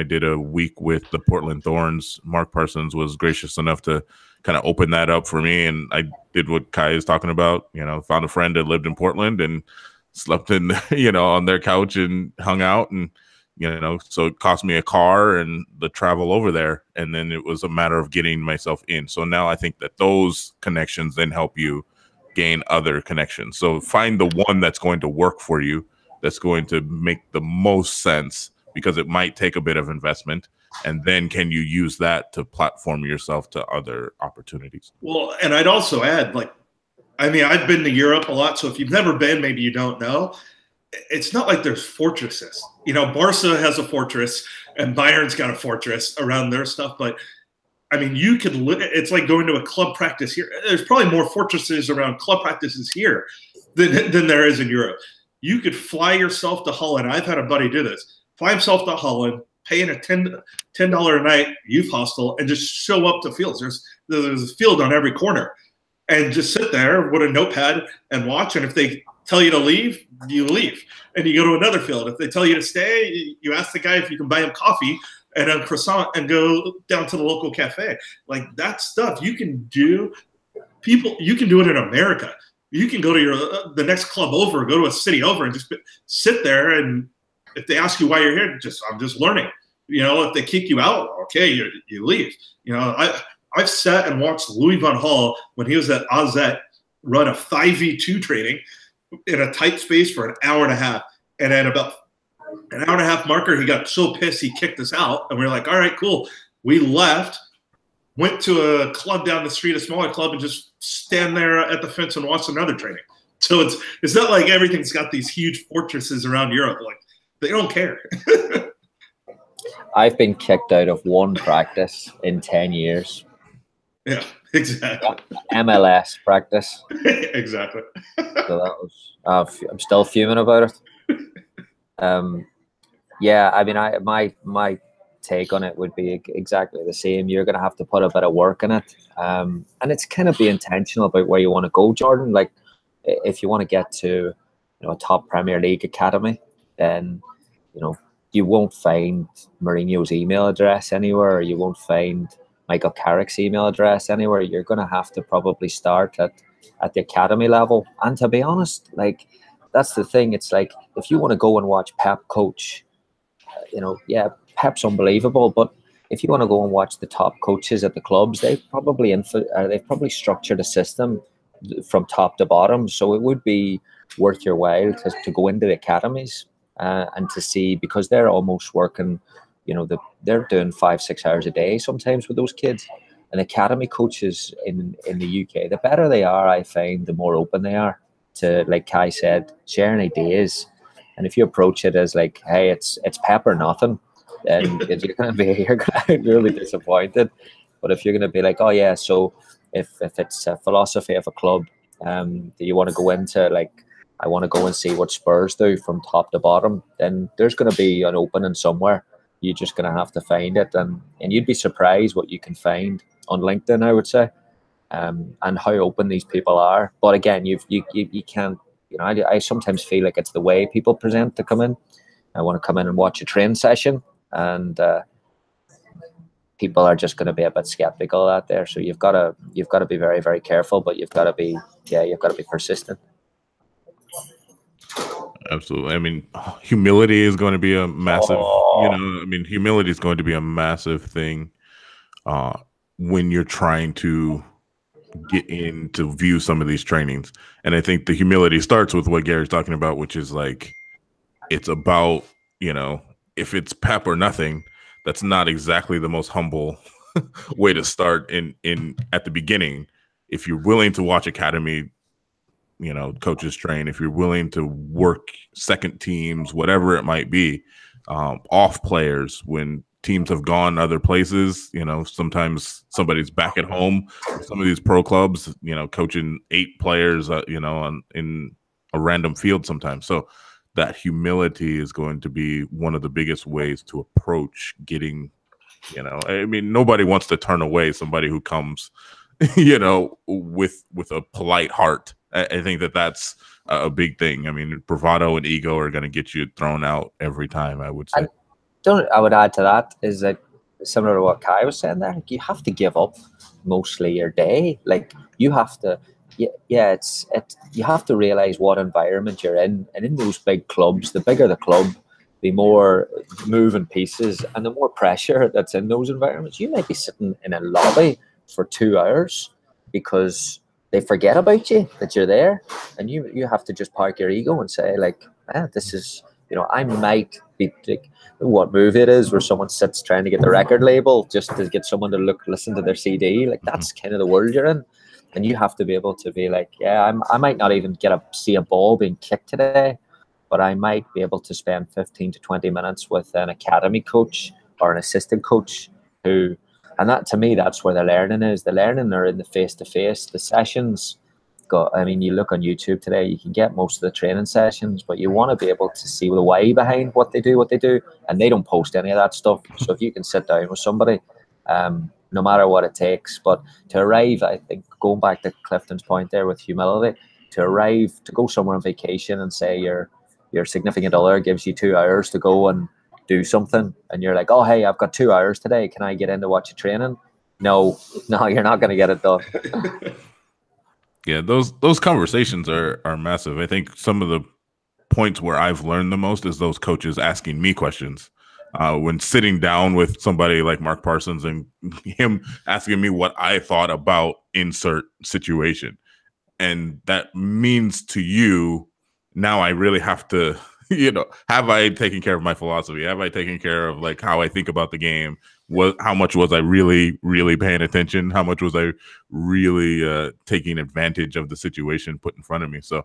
did a week with the Portland Thorns. Mark Parsons was gracious enough to kind of open that up for me. And I did what Kai is talking about, found a friend that lived in Portland and slept in, on their couch and hung out. And, so it cost me a car and the travel over there. And then it was a matter of getting myself in. So now I think that those connections then help you gain other connections. So find the one that's going to work for you, that's going to make the most sense, because it might take a bit of investment. And then can you use that to platform yourself to other opportunities? Well, and I'd also add, I've been to Europe a lot. So if you've never been, maybe you don't know. It's not like there's fortresses. Barca has a fortress and Bayern's got a fortress around their stuff. But you could it's like going to a club practice here. There's probably more fortresses around club practices here than there is in Europe. You could fly yourself to Holland. I've had a buddy do this. Fly himself to Holland, pay in a $10 a night youth hostel, and just show up to fields. There's a field on every corner, and just sit there with a notepad and watch. And if they tell you to leave, you leave, and you go to another field. If they tell you to stay, you ask the guy if you can buy him coffee and a croissant and go down to the local cafe. Like, that stuff you can do. You can do it in America. You can go to the next club over, go to a city over, and just sit there. And if they ask you why you're here, I'm just learning. If they kick you out, okay, you leave. I've sat and watched Louis van Gaal when he was at AZ run a 5v2 training in a tight space for an hour and a half. And at about an hour and a half marker, he got so pissed he kicked us out. And we were like, all right, cool. We left, went to a club down the street, a smaller club, and just stand there at the fence and watch another training. So it's not like everything's got these huge fortresses around Europe. Like, they don't care. I've been kicked out of one practice in 10 years. Yeah, exactly. MLS practice. Exactly. So that was, I'm still fuming about it. Yeah, my take on it would be exactly the same. You're going to have to put a bit of work in it. And it's kind of be intentional about where you want to go, Jordan. Like, if you want to get to, a top Premier League academy, then, you won't find Mourinho's email address anywhere, or you won't find Michael Carrick's email address anywhere. You're going to have to probably start at the academy level. And to be honest, like, that's the thing. It's like, if you want to go and watch Pep coach, yeah, Pep's unbelievable, but if you want to go and watch the top coaches at the clubs, they've probably structured a system from top to bottom. So it would be worth your while to go into the academies and to see, because they're almost working, they're doing 5-6 hours a day sometimes with those kids. And academy coaches in the UK, the better they are, I find, the more open they are to, like Kai said, sharing ideas. And if you approach it as like, hey, it's pep or nothing, then you're gonna be really disappointed. But if you're gonna be like, oh yeah, so if it's a philosophy of a club, that you want to go into, like, I want to go and see what Spurs do from top to bottom, then there's gonna be an opening somewhere. You're just gonna have to find it, and you'd be surprised what you can find on LinkedIn, I would say, and how open these people are. But again, you can't. I sometimes feel like it's the way people present to come in. I want to come in and watch a train session, and people are just going to be a bit skeptical out there. So you've got to be very, very careful, but you've got to be persistent. Absolutely. I mean, humility is going to be a massive. Humility is going to be a massive thing when you're trying to get in to view some of these trainings. And I think the humility starts with what Gary's talking about, which is like, it's about, if it's pep or nothing, that's not exactly the most humble way to start in at the beginning. If you're willing to watch academy, coaches train, if you're willing to work second teams, whatever it might be, off players when teams have gone other places, sometimes somebody's back at home. Some of these pro clubs, coaching 8 players, in a random field sometimes. So that humility is going to be one of the biggest ways to approach getting, nobody wants to turn away somebody who comes, with a polite heart. I think that's a big thing. I mean, bravado and ego are going to get you thrown out every time, I would say. I would add to that is that, similar to what Kai was saying there, you have to give up mostly your day. Like, you have to, you have to realize what environment you're in. And in those big clubs, the bigger the club, the more moving pieces and the more pressure that's in those environments. You might be sitting in a lobby for 2 hours because they forget about you, that you're there, and you have to just park your ego and say, like, man, this is, I might be like, what movie it is where someone sits trying to get the record label just to get someone to listen to their CD. Like, that's kind of the world you're in, and you have to be able to be like, yeah, I might not even see a ball being kicked today, but I might be able to spend 15 to 20 minutes with an academy coach or an assistant coach who. And that, to me, that's where the learning is. The learning are in the face-to-face. The sessions, you look on YouTube today, you can get most of the training sessions, but you want to be able to see the why behind what they do, and they don't post any of that stuff. So if you can sit down with somebody, no matter what it takes, but to arrive, I think, going back to Clifton's point there with humility, to go somewhere on vacation and say your significant other gives you 2 hours to go and do something, and you're like, oh, hey, I've got 2 hours today, can I get in to watch a training? No, you're not going to get it done. Yeah, those conversations are massive. I think some of the points where I've learned the most is those coaches asking me questions. When sitting down with somebody like Mark Parsons and him asking me what I thought about insert situation. And that means to you, now I really have to, have I taken care of my philosophy? Have I taken care of like how I think about the game? How much was I really, really paying attention? How much was I really taking advantage of the situation put in front of me? So,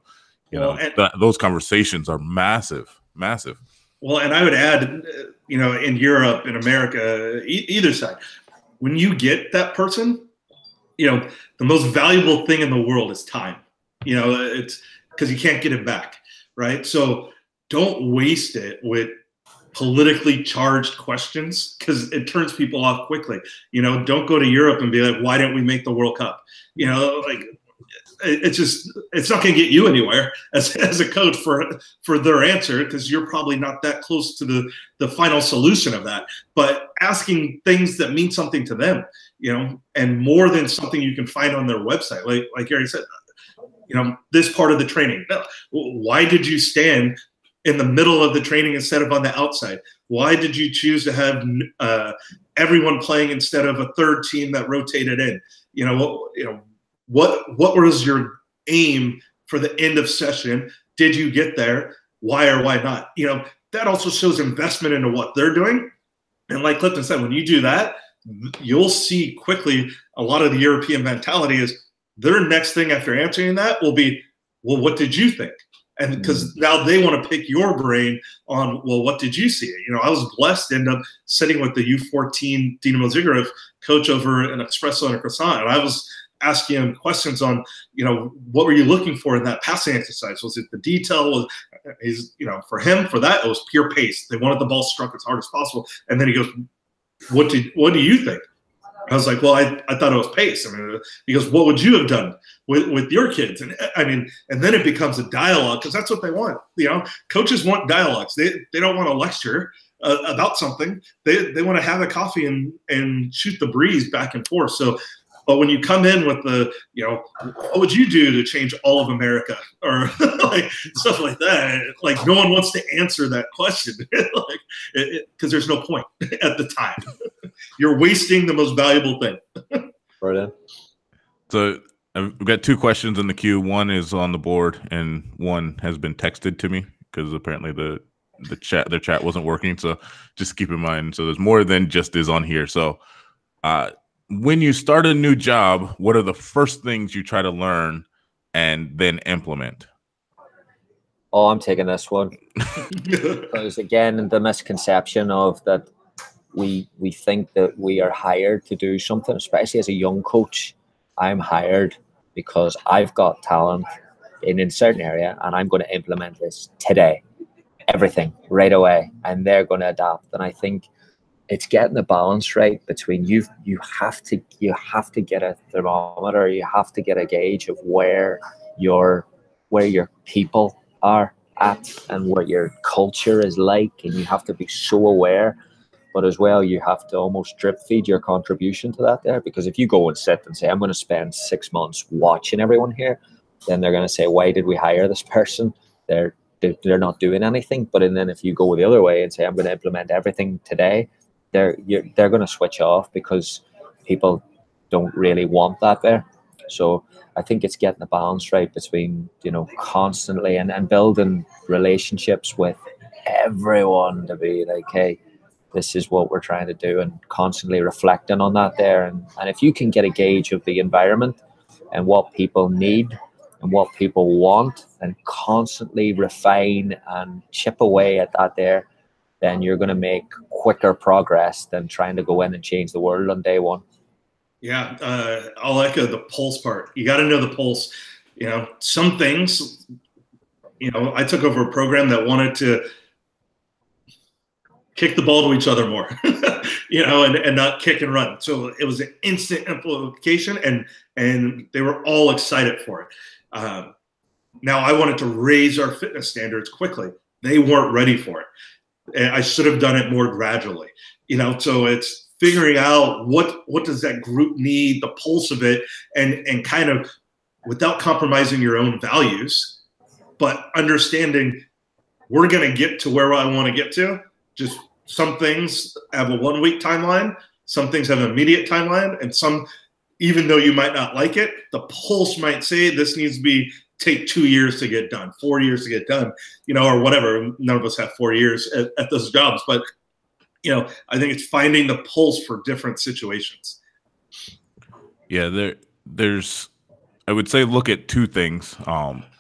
those conversations are massive, massive. Well, and I would add, in Europe, in America, either side, when you get that person, the most valuable thing in the world is time. It's because you can't get it back, right? So don't waste it with politically charged questions because it turns people off quickly. Don't go to Europe and be like, why didn't we make the World Cup? It's not going to get you anywhere as a coach for their answer, because you're probably not that close to the final solution of that. But asking things that mean something to them, and more than something you can find on their website, like Gary said, this part of the training. Why did you stand in the middle of the training instead of on the outside? Why did you choose to have everyone playing instead of a third team that rotated in? What was your aim for the end of session? Did you get there? Why or why not? That also shows investment into what they're doing. And like Clifton said, when you do that, you'll see quickly a lot of the European mentality is their next thing after answering that will be, well, what did you think? And because now they want to pick your brain on, well, what did you see? I was blessed to end up sitting with the U14 Dinamo Zagreb coach over an espresso and a croissant. And I was asking him questions on, what were you looking for in that passing exercise? Was it the detail? For him, for that, it was pure pace. They wanted the ball struck as hard as possible. And then he goes, what do you think? I was like, well, I thought it was pace. He goes, what would you have done with your kids? And and then it becomes a dialogue, because that's what they want. Coaches want dialogues. They don't want to lecture about something. They want to have a coffee and shoot the breeze back and forth. So, but when you come in with the, what would you do to change all of America, or like stuff like that? Like no one wants to answer that question, because there's no point at the time. You're wasting the most valuable thing. Brilliant. So I've got 2 questions in the queue. One is on the board, and one has been texted to me because apparently their chat wasn't working. So just keep in mind. So there's more than just is on here. So when you start a new job, what are the first things you try to learn and then implement? Oh, I'm taking this one. Because again, the misconception of that we think that we are hired to do something, especially as a young coach. I'm hired because I've got talent in a certain area and I'm going to implement this today, everything right away, and they're going to adapt. And I think it's getting the balance right between you have to get a thermometer, you have to get a gauge of where your people are at and what your culture is like, and you have to be so aware. But as well, you have to almost drip feed your contribution to that there, because if you go and sit and say, I'm going to spend 6 months watching everyone here, then they're going to say, why did we hire this person? They're not doing anything. But then if you go the other way and say, I'm going to implement everything today, they're going to switch off, because people don't really want that there. So I think it's getting the balance right between, constantly and building relationships with everyone to be like, hey, this is what we're trying to do, and constantly reflecting on that there. And if you can get a gauge of the environment and what people need and what people want, and constantly refine and chip away at that there, then you're going to make quicker progress than trying to go in and change the world on day one. Yeah, I'll echo the pulse part. You got to know the pulse. Some things, I took over a program that wanted to kick the ball to each other more, and not kick and run. So it was an instant implication, and they were all excited for it. Now I wanted to raise our fitness standards quickly. They weren't ready for it. And I should have done it more gradually, so it's figuring out what does that group need, the pulse of it, and kind of without compromising your own values, but understanding we're going to get to where I want to get to. Just some things have a 1 week timeline, some things have an immediate timeline, and some, even though you might not like it, the pulse might say this needs to take 2 years to get done, 4 years to get done, or whatever. None of us have 4 years at those jobs, but I think it's finding the pulse for different situations. Yeah, there's I would say look at 2 things.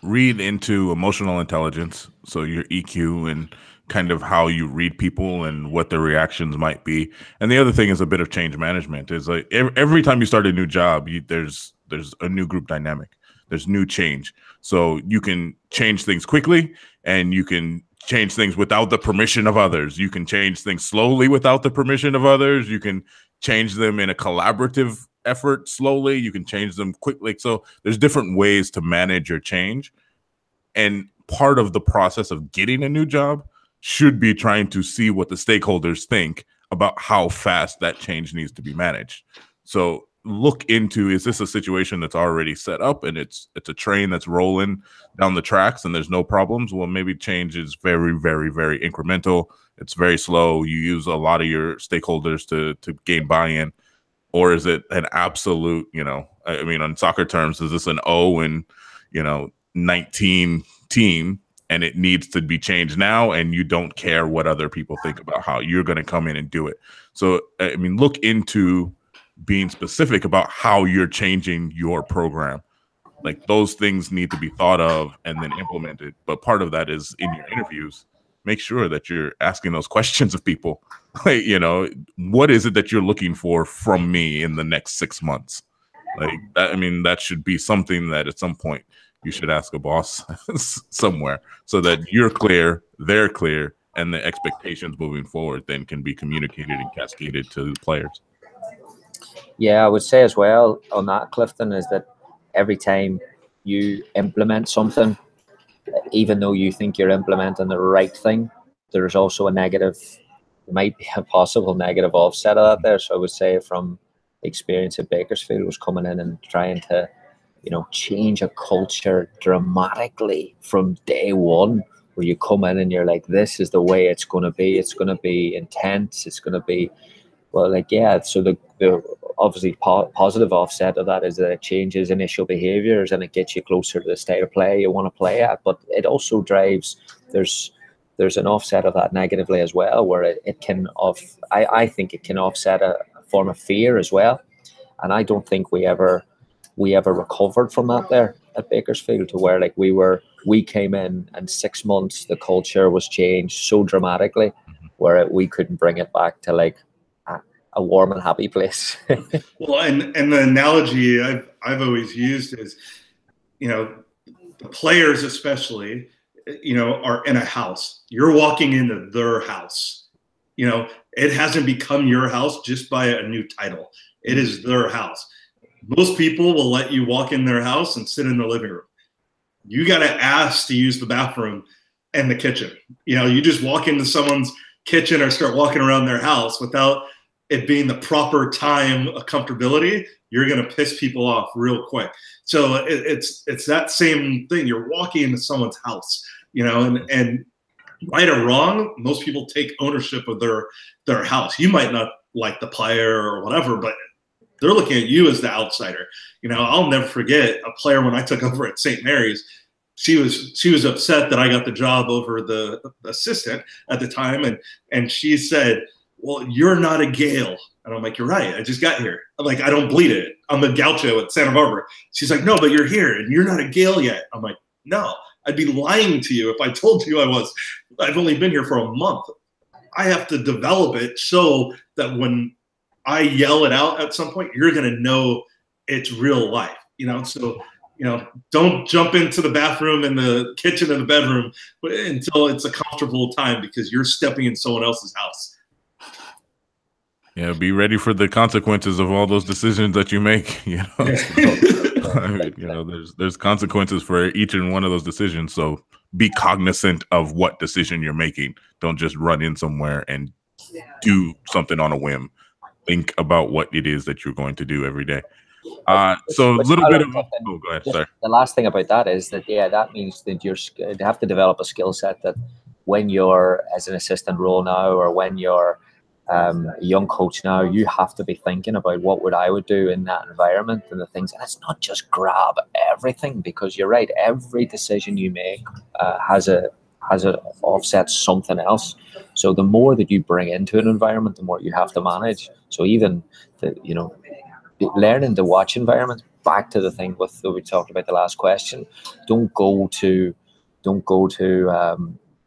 Read into emotional intelligence, so your EQ and kind of how you read people and what their reactions might be. And the other thing is a bit of change management. Is like every time you start a new job, there's a new group dynamic. There's new change. So you can change things quickly, and you can change things without the permission of others. You can change things slowly without the permission of others. You can change them in a collaborative effort slowly. You can change them quickly. So there's different ways to manage your change. And part of the process of getting a new job should be trying to see what the stakeholders think about how fast that change needs to be managed. So look into, is this a situation that's already set up and it's a train that's rolling down the tracks and there's no problems? Well, maybe change is very, very, very incremental. It's very slow. You use a lot of your stakeholders to gain buy-in. Or is it an absolute, I mean, on soccer terms, is this an 0-19 team and it needs to be changed now, and you don't care what other people think about how you're going to come in and do it? So, I mean, look into being specific about how you're changing your program. Like, those things need to be thought of and then implemented. But part of that is in your interviews, make sure that you're asking those questions of people. Like, what is it that you're looking for from me in the next 6 months? Like, I mean, that should be something that at some point you should ask a boss somewhere, so that you're clear, they're clear, and the expectations moving forward then can be communicated and cascaded to the players. Yeah, I would say as well on that, Clifton, is that every time you implement something, even though you think you're implementing the right thing, there's also a negative, might be a possible negative offset of that there. So I would say from experience at Bakersfield was coming in and trying to, change a culture dramatically from day one, where you come in and you're like, this is the way it's going to be. It's going to be intense. It's going to be, well, like, yeah. So the obviously positive offset of that is that it changes initial behaviors and it gets you closer to the style of play you want to play at. But it also drives, there's an offset of that negatively as well, where it can I think it can offset a form of fear as well. And I don't think we ever recovered from that there at Bakersfield, to where like we came in and 6 months the culture was changed so dramatically where we couldn't bring it back to like a warm and happy place. Well, and the analogy I've always used is, the players especially, are in a house. You're walking into their house. It hasn't become your house just by a new title. It is their house. Most people will let you walk in their house and sit in the living room. You got to ask to use the bathroom and the kitchen. You just walk into someone's kitchen or start walking around their house without it being the proper time of comfortability, you're going to piss people off real quick. So it's that same thing. You're walking into someone's house, and right or wrong, most people take ownership of their house. You might not like the player or whatever, but they're looking at you as the outsider. I'll never forget a player when I took over at St. Mary's. She was upset that I got the job over the assistant at the time, and she said, well, you're not a Gale. And I'm like, you're right. I just got here. I'm like, I don't bleed it. I'm a Gaucho at Santa Barbara. She's like, no, but you're here and you're not a Gale yet. I'm like, no, I'd be lying to you if I told you I was. I've only been here for a month. I have to develop it so that when I yell it out at some point, you're going to know it's real life, So, don't jump into the bathroom and the kitchen and the bedroom until it's a comfortable time, because you're stepping in someone else's house. Yeah, be ready for the consequences of all those decisions that you make. There's consequences for each and one of those decisions. So be cognizant of what decision you're making. Don't just run in somewhere and do something on a whim. Think about what it is that you're going to do every day. So a little bit of go ahead. Sorry. The last thing about that is that that means that you have to develop a skill set that when you're as an assistant role now, or when you're a young coach now, you have to be thinking about what I would do in that environment and the things. And it's not just grab everything, because you're right. Every decision you make has a offset something else. So the more that you bring into an environment, the more you have to manage. So even learning to watch environments. Back to the thing that we talked about the last question. Don't go to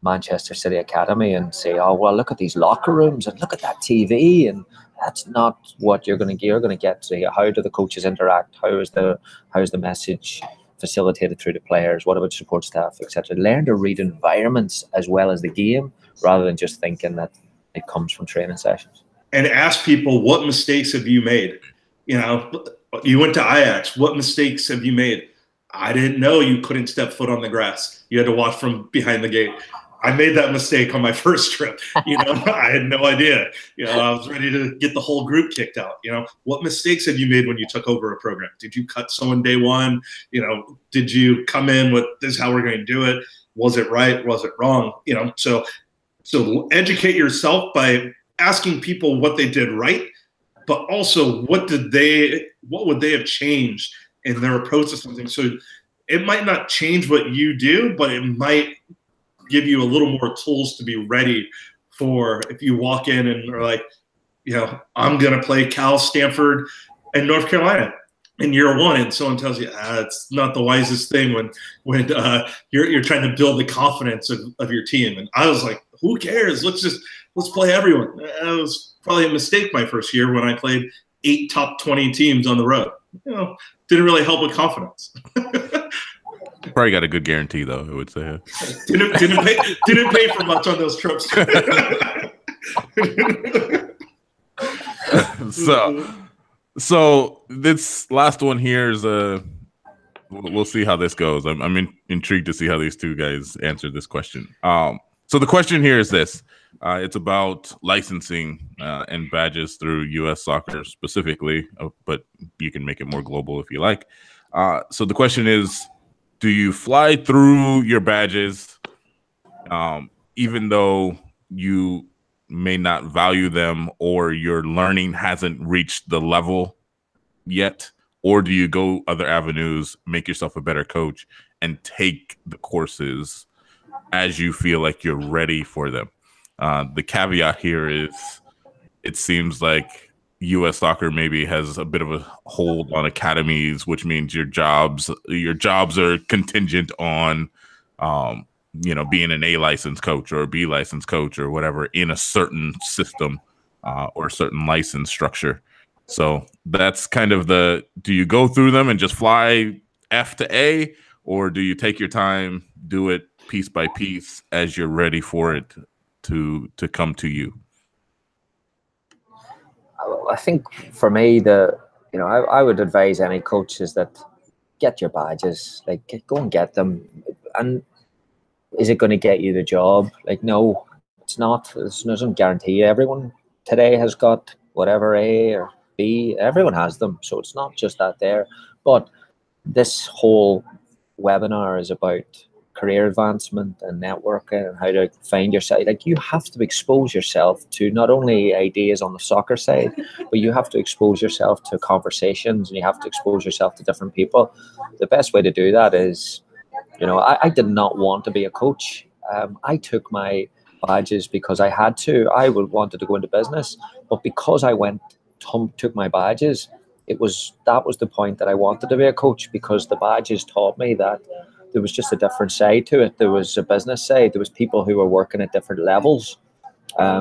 Manchester City Academy and say, oh, well, look at these locker rooms and look at that TV. And that's not what you're going to get. You're going to get to how do the coaches interact? How is the message facilitated through the players? What about support staff, etc.? Learn to read environments as well as the game, rather than just thinking that it comes from training sessions. And ask people, what mistakes have you made? You went to Ajax. What mistakes have you made? I didn't know you couldn't step foot on the grass. You had to watch from behind the gate. I made that mistake on my first trip. I had no idea. I was ready to get the whole group kicked out. What mistakes have you made when you took over a program? Did you cut someone day one? Did you come in with this is how we're going to do it? Was it right? Was it wrong? So educate yourself by asking people what they did right, but also what would they have changed in their approach to something. So it might not change what you do, but it might give you a little more tools to be ready for if you walk in and are like, I'm going to play Cal, Stanford, and North Carolina in year one, and someone tells you it's not the wisest thing when you're trying to build the confidence of your team. And I was like, who cares? Let's play everyone. That was probably a mistake my first year when I played 8 top 20 teams on the road. Didn't really help with confidence. Probably got a good guarantee though, I would say. Didn't pay for much on those trips. So this last one here is we'll see how this goes. I'm intrigued to see how these two guys answer this question. So the question here is this. It's about licensing and badges through U.S. soccer specifically, but you can make it more global if you like. So the question is, do you fly through your badges even though you may not value them or your learning hasn't reached the level yet? Or do you go other avenues, make yourself a better coach, and take the courses as you feel like you're ready for them? The caveat here is it seems like U.S. soccer maybe has a bit of a hold on academies, which means your jobs are contingent on being an A licensed coach or a B licensed coach or whatever in a certain system or a certain license structure. So that's kind of do you go through them and just fly F to A, or do you take your time, do it piece by piece as you're ready for it to come to you? I think for me, I would advise any coaches that get your badges, go and get them. And is it going to get you the job? No, it's not. It doesn't guarantee. Everyone today has got whatever A or B. Everyone has them, so it's not just that there. But this whole webinar is about career advancement and networking and how to find yourself. You have to expose yourself to not only ideas on the soccer side, but you have to expose yourself to conversations and you have to expose yourself to different people. The best way to do that is, I did not want to be a coach. I took my badges because I had to. I wanted to go into business, but because I took my badges, that was the point that I wanted to be a coach, because the badges taught me that there was just a different side to it. There was a business side. There was people who were working at different levels.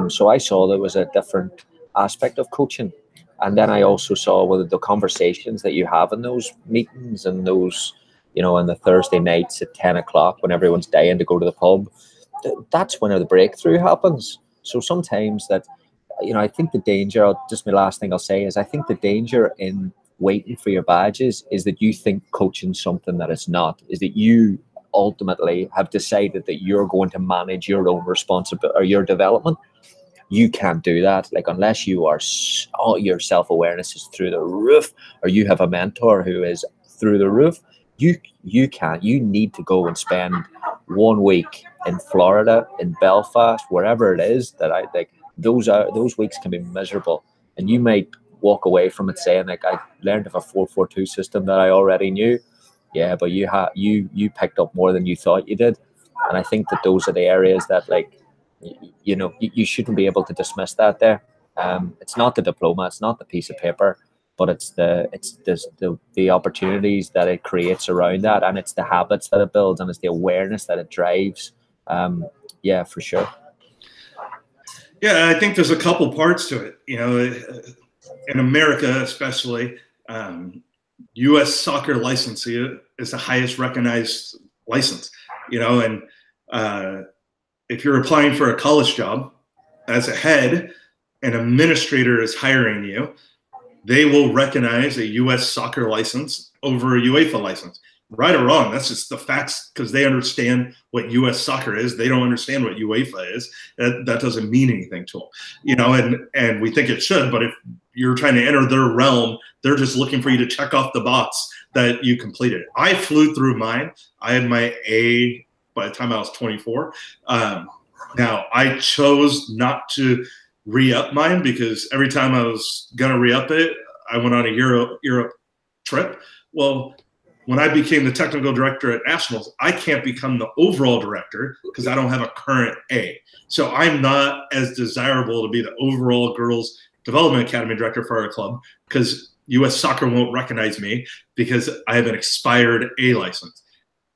So I saw there was a different aspect of coaching. And then I also saw whether the conversations that you have in those meetings and those, on the Thursday nights at 10 o'clock when everyone's dying to go to the pub, that's when the breakthrough happens. So sometimes that, I think the danger, just my last thing I'll say is I think the danger in waiting for your badges is that you think coaching something that it's not, is that you ultimately have decided that you're going to manage your own responsibility or your development. You can't do that. Unless you are, your self-awareness is through the roof, or you have a mentor who is through the roof, you can't. You need to go and spend 1 week in Florida, in Belfast, wherever it is that I think those weeks can be miserable. And you might walk away from it saying, I learned of a 4-4-2 system that I already knew. Yeah, but you picked up more than you thought you did. And I think that those are the areas that you shouldn't be able to dismiss that there. It's not the diploma, it's not the piece of paper, but it's the opportunities that it creates around that, and it's the habits that it builds, and it's the awareness that it drives. Yeah, for sure. Yeah, I think there's a couple parts to it. In America, especially, U.S. soccer licensing is the highest recognized license. And if you're applying for a college job as a head, an administrator is hiring you, they will recognize a U.S. soccer license over a UEFA license. right or wrong. That's just the facts, because they understand what U.S. soccer is. They don't understand what UEFA is. That doesn't mean anything to them, you know, and we think it should. But if you're trying to enter their realm, they're just looking for you to check off the box that you completed. I flew through mine. I had my A by the time I was 24. Now, I chose not to re-up mine, because every time I was going to re-up it, I went on a Europe trip. Well, when I became the technical director at Nationals, I can't become the overall director because I don't have a current A. So I'm not as desirable to be the overall girls development academy director for our club, because U.S. Soccer won't recognize me because I have an expired A license.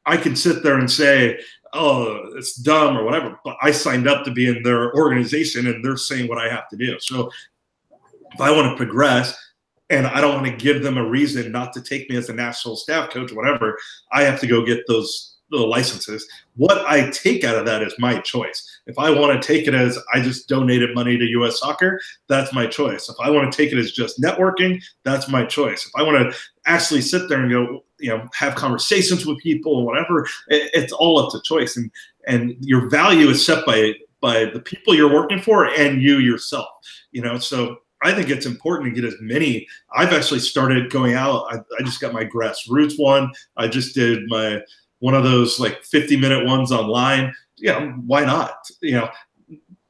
I can sit there and say, oh, it's dumb or whatever, but I signed up to be in their organization and they're saying what I have to do. So if I want to progress and I don't want to give them a reason not to take me as a national staff coach, whatever, I have to go get the licenses. What I take out of that is my choice. If I want to take it as I just donated money to U.S. Soccer, that's my choice. If I want to take it as just networking, that's my choice. If I want to actually sit there and go, you know, have conversations with people or whatever, it's all up to choice. And your value is set by the people you're working for and you yourself, you know. So I think it's important to get as many. I've actually started going out. I just got my grassroots one. I just did one of those like 50-minute ones online. Yeah, why not? You know,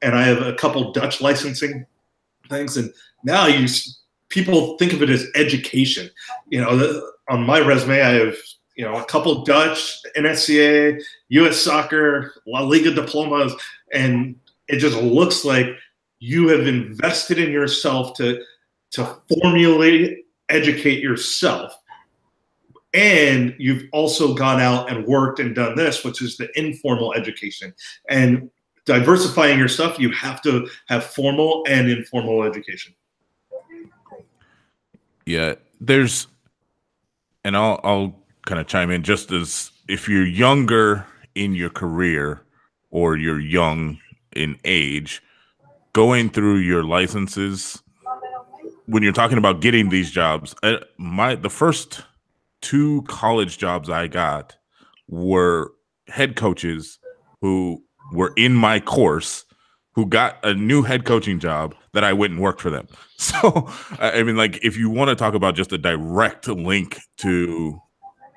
and I have a couple Dutch licensing things. And now people think of it as education. You know, on my resume, I have, you know, a couple Dutch, NSCA, U.S. Soccer, La Liga diplomas, and it just looks like you have invested in yourself to formally educate yourself. And you've also gone out and worked and done this, which is the informal education. And diversifying your stuff, you have to have formal and informal education. Yeah, and I'll kind of chime in, just as if you're younger in your career or you're young in age, going through your licenses, when you're talking about getting these jobs, the first 2 college jobs I got were head coaches who were in my course, who got a new head coaching job that I went and worked for them. So, I mean, like, if you want to talk about just a direct link to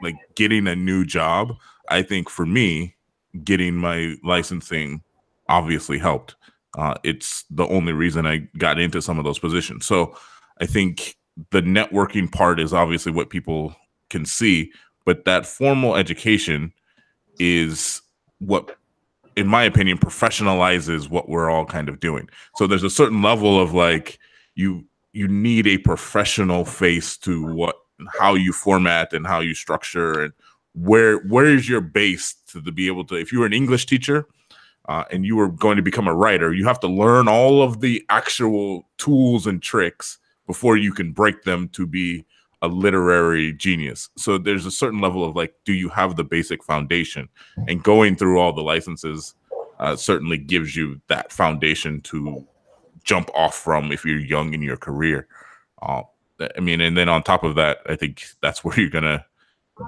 like getting a new job, I think for me, getting my licensing obviously helped. It's the only reason I got into some of those positions. So I think the networking part is obviously what people can see, but that formal education is what, in my opinion, professionalizes what we're all kind of doing. So there's a certain level of like, you need a professional face to how you format and how you structure, and where is your base to be able to, if you were an English teacher and you were going to become a writer, you have to learn all of the actual tools and tricks before you can break them to be a literary genius. So there's a certain level of like, do you have the basic foundation? And going through all the licenses certainly gives you that foundation to jump off from if you're young in your career. I mean, and then on top of that, I think that's where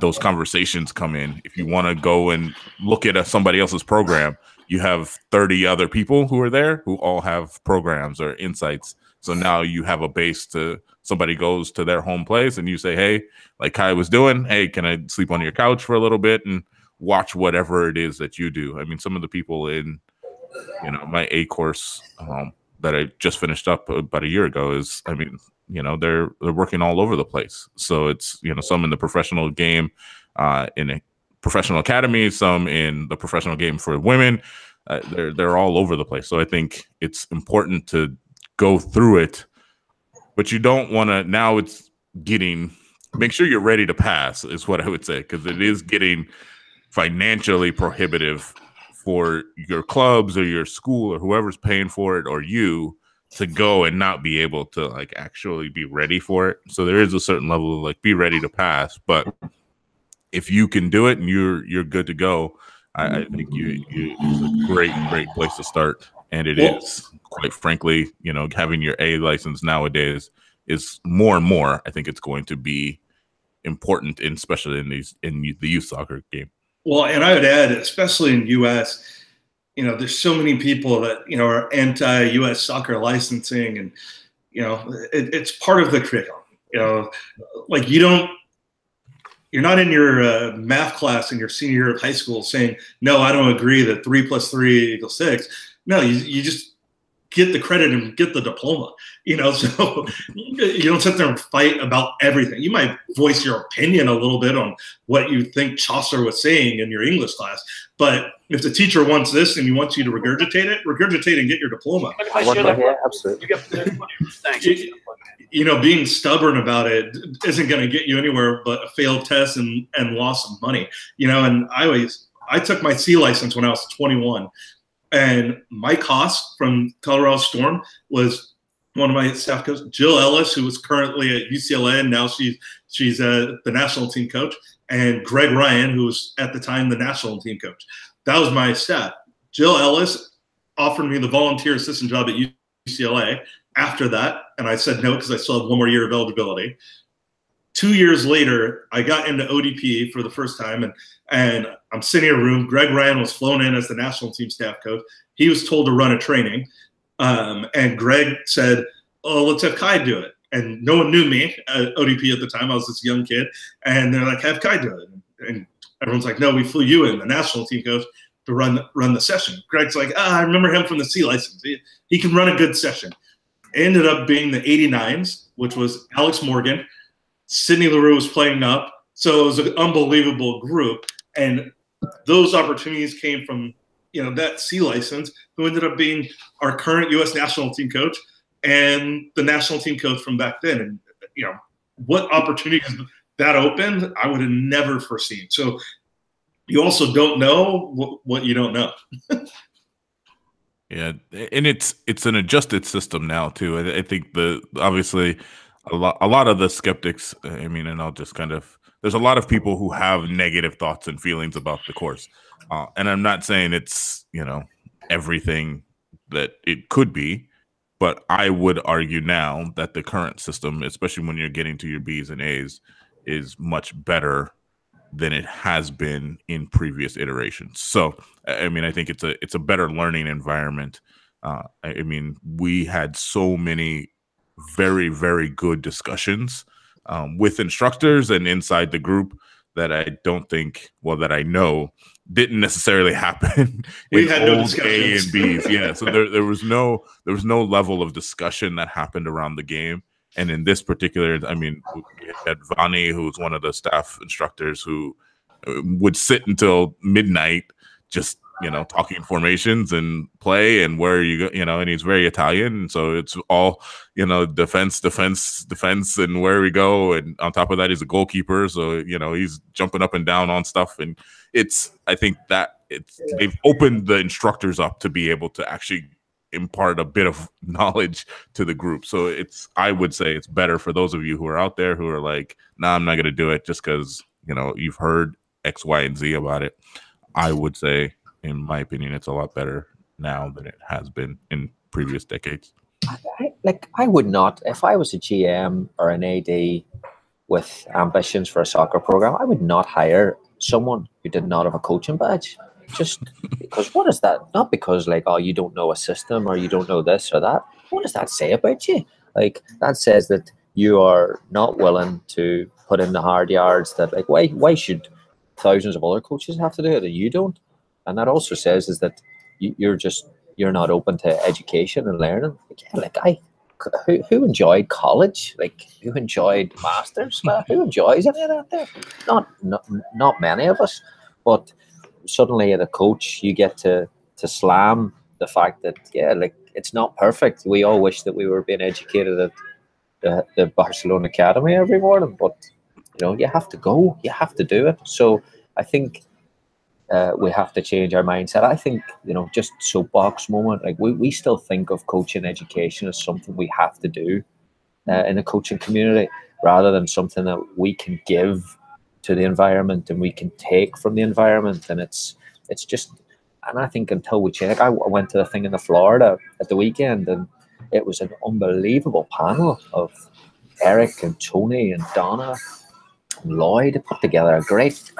those conversations come in. If you want to go and look at somebody else's program, you have 30 other people who are there who all have programs or insights. So now you have a base to, somebody goes to their home place and you say, hey, like Kai was doing, hey, can I sleep on your couch for a little bit and watch whatever it is that you do? I mean, some of the people in, you know, my A course that I just finished up about a year ago is, I mean, you know, they're working all over the place. So it's, you know, some in the professional game, in a professional academy, some in the professional game for women. They're all over the place. So I think it's important to go through it, but you don't want to, now it's make sure you're ready to pass is what I would say, because it is getting financially prohibitive for your clubs or your school or whoever's paying for it, or you, to go and not be able to like actually be ready for it. So there is a certain level of like, be ready to pass, but if you can do it and you're good to go, I think it's a great place to start. And it is, quite frankly, you know, having your A license nowadays is more and more, I think it's going to be important, especially in the youth soccer game. Well, and I would add, especially in U.S., there's so many people that are anti-U.S. soccer licensing, and it's part of the curriculum. Like you're not in your math class in your senior year of high school saying, no, I don't agree that 3 + 3 = 6. No, you just get the credit and get the diploma, so you don't sit there and fight about everything. You might voice your opinion a little bit on what you think Chaucer was saying in your English class, but if the teacher wants this and he wants you to regurgitate and get your diploma. Yeah, absolutely. Thanks. Being stubborn about it isn't going to get you anywhere but a failed test and loss of money, and I took my C license when I was 21. And Mike Haas from Colorado Storm was one of my staff coaches. Jill Ellis, who was currently at UCLA, and now she's the national team coach. And Greg Ryan, who was at the time the national team coach. That was my staff. Jill Ellis offered me the volunteer assistant job at UCLA after that, and I said no because I still have one more year of eligibility. 2 years later, I got into ODP for the first time, and I'm sitting in a room. Greg Ryan was flown in as the national team staff coach. He was told to run a training, and Greg said, "Oh, let's have Kai do it." And no one knew me at ODP at the time. I was this young kid, and they're like, "Have Kai do it." And everyone's like, "No, we flew you in, the national team coach, to run the session." Greg's like, "I remember him from the C license. He can run a good session." It ended up being the 89s, which was Alex Morgan. Sidney LaRue was playing up. So it was an unbelievable group. And those opportunities came from, that C license, who ended up being our current U.S. national team coach and the national team coach from back then. And, what opportunities that opened, I would have never foreseen. So you also don't know what you don't know. Yeah. And it's an adjusted system now too. I think obviously a lot of the skeptics, and I'll just there's a lot of people who have negative thoughts and feelings about the course. And I'm not saying it's, everything that it could be, but I would argue now that the current system, especially when you're getting to your B's and A's, is much better than it has been in previous iterations. So, I think it's a better learning environment. We had so many very, very good discussions with instructors and inside the group that I don't think, that I know didn't necessarily happen we in had old no discussions. A and B's. Yeah, so there was no level of discussion that happened around the game. And in this particular, we had Vani, who's one of the staff instructors, who would sit until midnight just talking formations and play and where you go, and he's very Italian, so it's all defense, and where we go, and on top of that, he's a goalkeeper, so he's jumping up and down on stuff, and I think that they've opened the instructors up to be able to actually impart a bit of knowledge to the group. So I would say it's better for those of you who are out there who are like, nah, I'm not going to do it just because you've heard X, Y, and Z about it. I would say, in my opinion, it's a lot better now than it has been in previous decades. I would not, if I was a GM or an AD with ambitions for a soccer program, I would not hire someone who did not have a coaching badge. Just because, what is that? Not because you don't know a system or you don't know this or that. What does that say about you? That says that you are not willing to put in the hard yards. That why should thousands of other coaches have to do it and you don't? And that also says is that you're not open to education and learning. Who enjoyed college? Who enjoyed masters? Who enjoys any of that there? Not many of us. But suddenly, as a coach, you get to slam the fact that it's not perfect. We all wish that we were being educated at the Barcelona Academy every morning, but you have to go. You have to do it. So I think we have to change our mindset. I think, just soapbox moment, we still think of coaching education as something we have to do in the coaching community rather than something that we can give to the environment and we can take from the environment. And it's just, and I think until we change, I went to the thing in the Florida at the weekend and it was an unbelievable panel of Eric and Tony and Donna Lloyd put together a great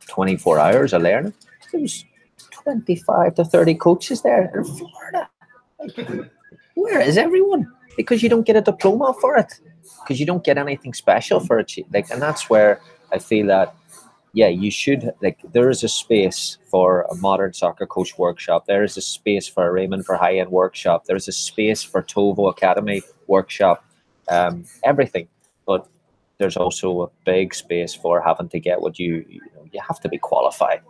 24 hours of learning. There was 25 to 30 coaches there in Florida. Like, where is everyone? Because you don't get a diploma for it, because you don't get anything special for it. Like, and that's where I feel that, yeah, you should, like, there is a space for a modern soccer coach workshop. There is a space for a Raymond for high-end workshop. There's a space for Tovo Academy workshop, everything. But there's also a big space for having to get what you have to be qualified.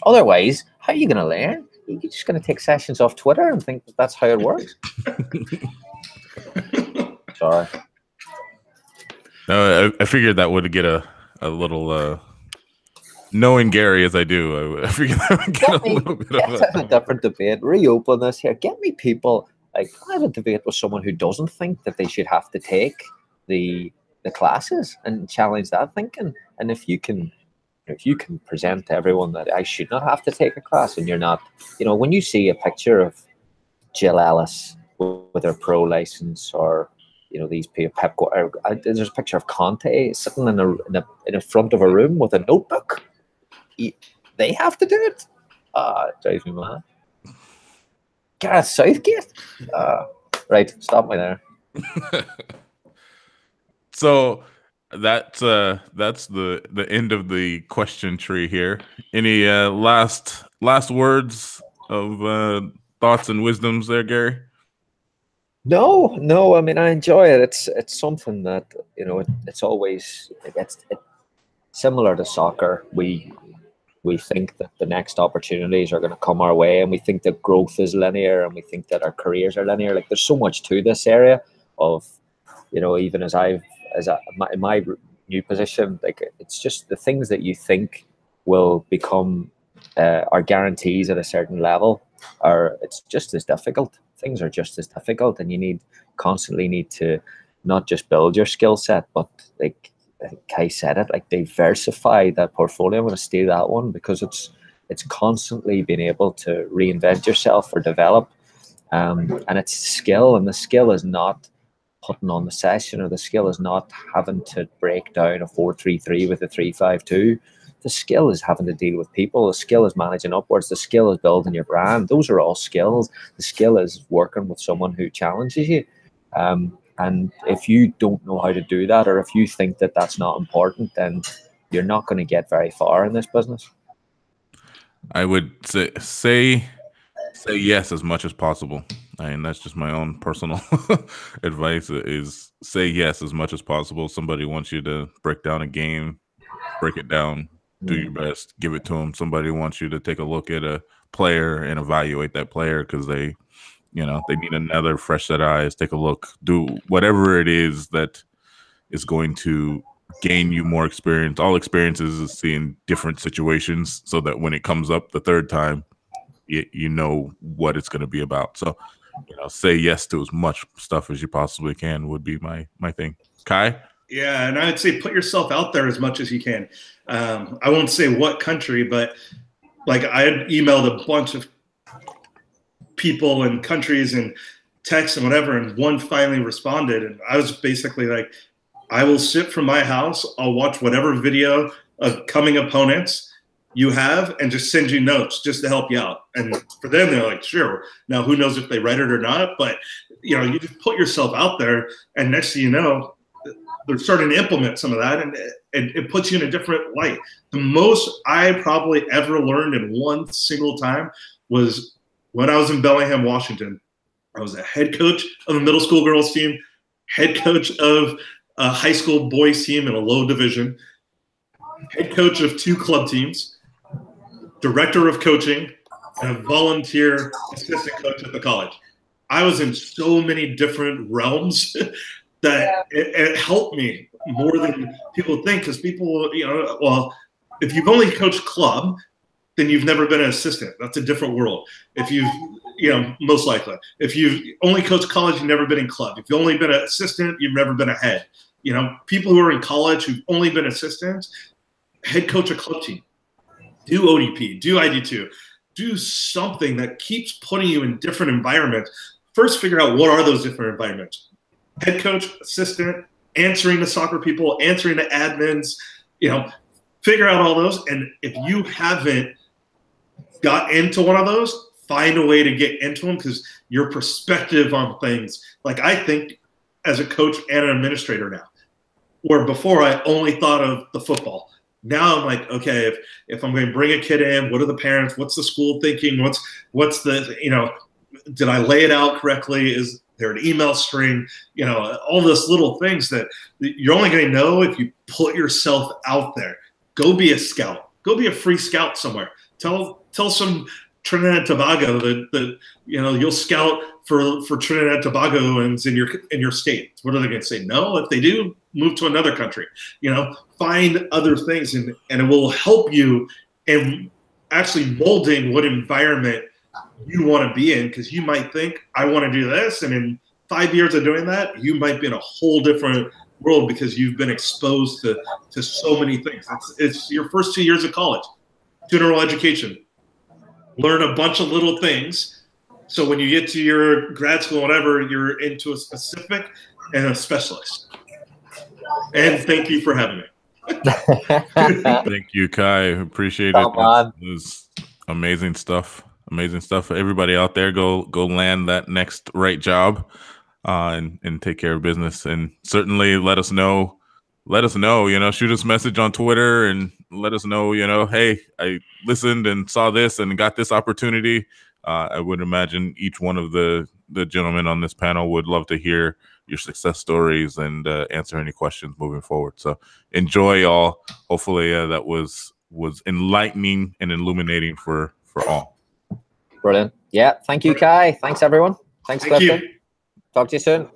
Otherwise, how are you going to learn? You're just going to take sessions off Twitter and think that that's how it works. Sorry. No, I figured that would get a little, knowing Gary as I do, I figured that would get a little bit of a different debate. Reopen this here. Get me people. Like, I have a debate with someone who doesn't think that they should have to take the classes and challenge that thinking. And if you can present to everyone that I should not have to take a class, and you're not, when you see a picture of Jill Ellis with her pro license, or these Pep, there's a picture of Conte sitting in the front of a room with a notebook. They have to do it. It drives me mad. Gareth Southgate. Right, stop me there. So that's the end of the question tree here. Any last words of thoughts and wisdoms there, Gary? No. I mean, I enjoy it. It's something that it's always it's similar to soccer. We think that the next opportunities are going to come our way, and we think that growth is linear, and we think that our careers are linear. Like, there's so much to this area of, even in my new position, like, it's just the things that you think will become are guarantees at a certain level it's just as difficult. Things are just as difficult, and you constantly need to not just build your skill set, but, like Kai said it, like, diversify that portfolio. I'm going to steal that one, because it's constantly being able to reinvent yourself or develop, and it's skill, and the skill is not putting on the session, or the skill is not having to break down a 4-3-3 with a 3-5-2. The skill is having to deal with people. The skill is managing upwards. The skill is building your brand. Those are all skills. The skill is working with someone who challenges you. And if you don't know how to do that, or if you think that that's not important, then you're not going to get very far in this business. I would say yes as much as possible. I mean, that's just my own personal advice, is say yes as much as possible. Somebody wants you to break down a game, break it down, do your best, give it to them. Somebody wants you to take a look at a player and evaluate that player because they need another fresh set of eyes. Take a look, do whatever it is that is going to gain you more experience. All experiences is seeing different situations, so that when it comes up the third time, you know what it's going to be about. So, say yes to as much stuff as you possibly can would be my thing. Kai? Yeah, and I'd say put yourself out there as much as you can. I won't say what country, but like, I had emailed a bunch of people and countries and texts and whatever, and one finally responded, and I was basically like, I will sit from my house, I'll watch whatever video of coming opponents you have and just send you notes just to help you out. And for them, they're like, sure. Now, who knows if they read it or not, but you just put yourself out there, and next thing you know, they're starting to implement some of that, and it puts you in a different light. The most I probably ever learned in one single time was when I was in Bellingham, Washington. I was a head coach of a middle school girls team, head coach of a high school boys team in a low division, head coach of 2 club teams, director of coaching, and a volunteer assistant coach at the college. I was in so many different realms that it helped me more than people think, because people, well, if you've only coached club, then you've never been an assistant. That's a different world. If you've, most likely, if you've only coached college, you've never been in club. If you've only been an assistant, you've never been a head. People who are in college who've only been assistants, head coach a club team, do ODP, do ID2, do something that keeps putting you in different environments. First, figure out what are those different environments. Head coach, assistant, answering to soccer people, answering to admins, you know, figure out all those. And if you haven't got into one of those, find a way to get into them, because your perspective on things, like I think as a coach and an administrator now, where before I only thought of the football. Now I'm like, okay, if I'm going to bring a kid in, what are the parents? What's the school thinking? What's the, you know, did I lay it out correctly? Is there an email string? You know, all those little things that you're only going to know if you put yourself out there. Go be a scout. Go be a free scout somewhere. Tell some Trinidad and Tobago that you know you'll scout for Trinidad and Tobagoans in your state. What are they going to say? No. If they do, move to another country. You know, find other things, and it will help you in actually molding what environment you want to be in, because you might think, I want to do this, and in 5 years of doing that, you might be in a whole different world because you've been exposed to so many things. It's your first 2 years of college, general education. Learn a bunch of little things, so when you get to your grad school, whatever, you're into a specific and a specialist. And thank you for having me. Thank you, Kai. Appreciate it. It was amazing stuff. Amazing stuff. Everybody out there, go land that next right job, and take care of business. And certainly let us know, you know, shoot us a message on Twitter and let us know, you know, hey, I listened and saw this and got this opportunity. I would imagine each one of the gentlemen on this panel would love to hear your success stories and answer any questions moving forward. So enjoy, y'all. Hopefully that was enlightening and illuminating for all. Brilliant. Yeah. Thank you, Kai. Thanks, everyone. Thanks, Clifton. Talk to you soon.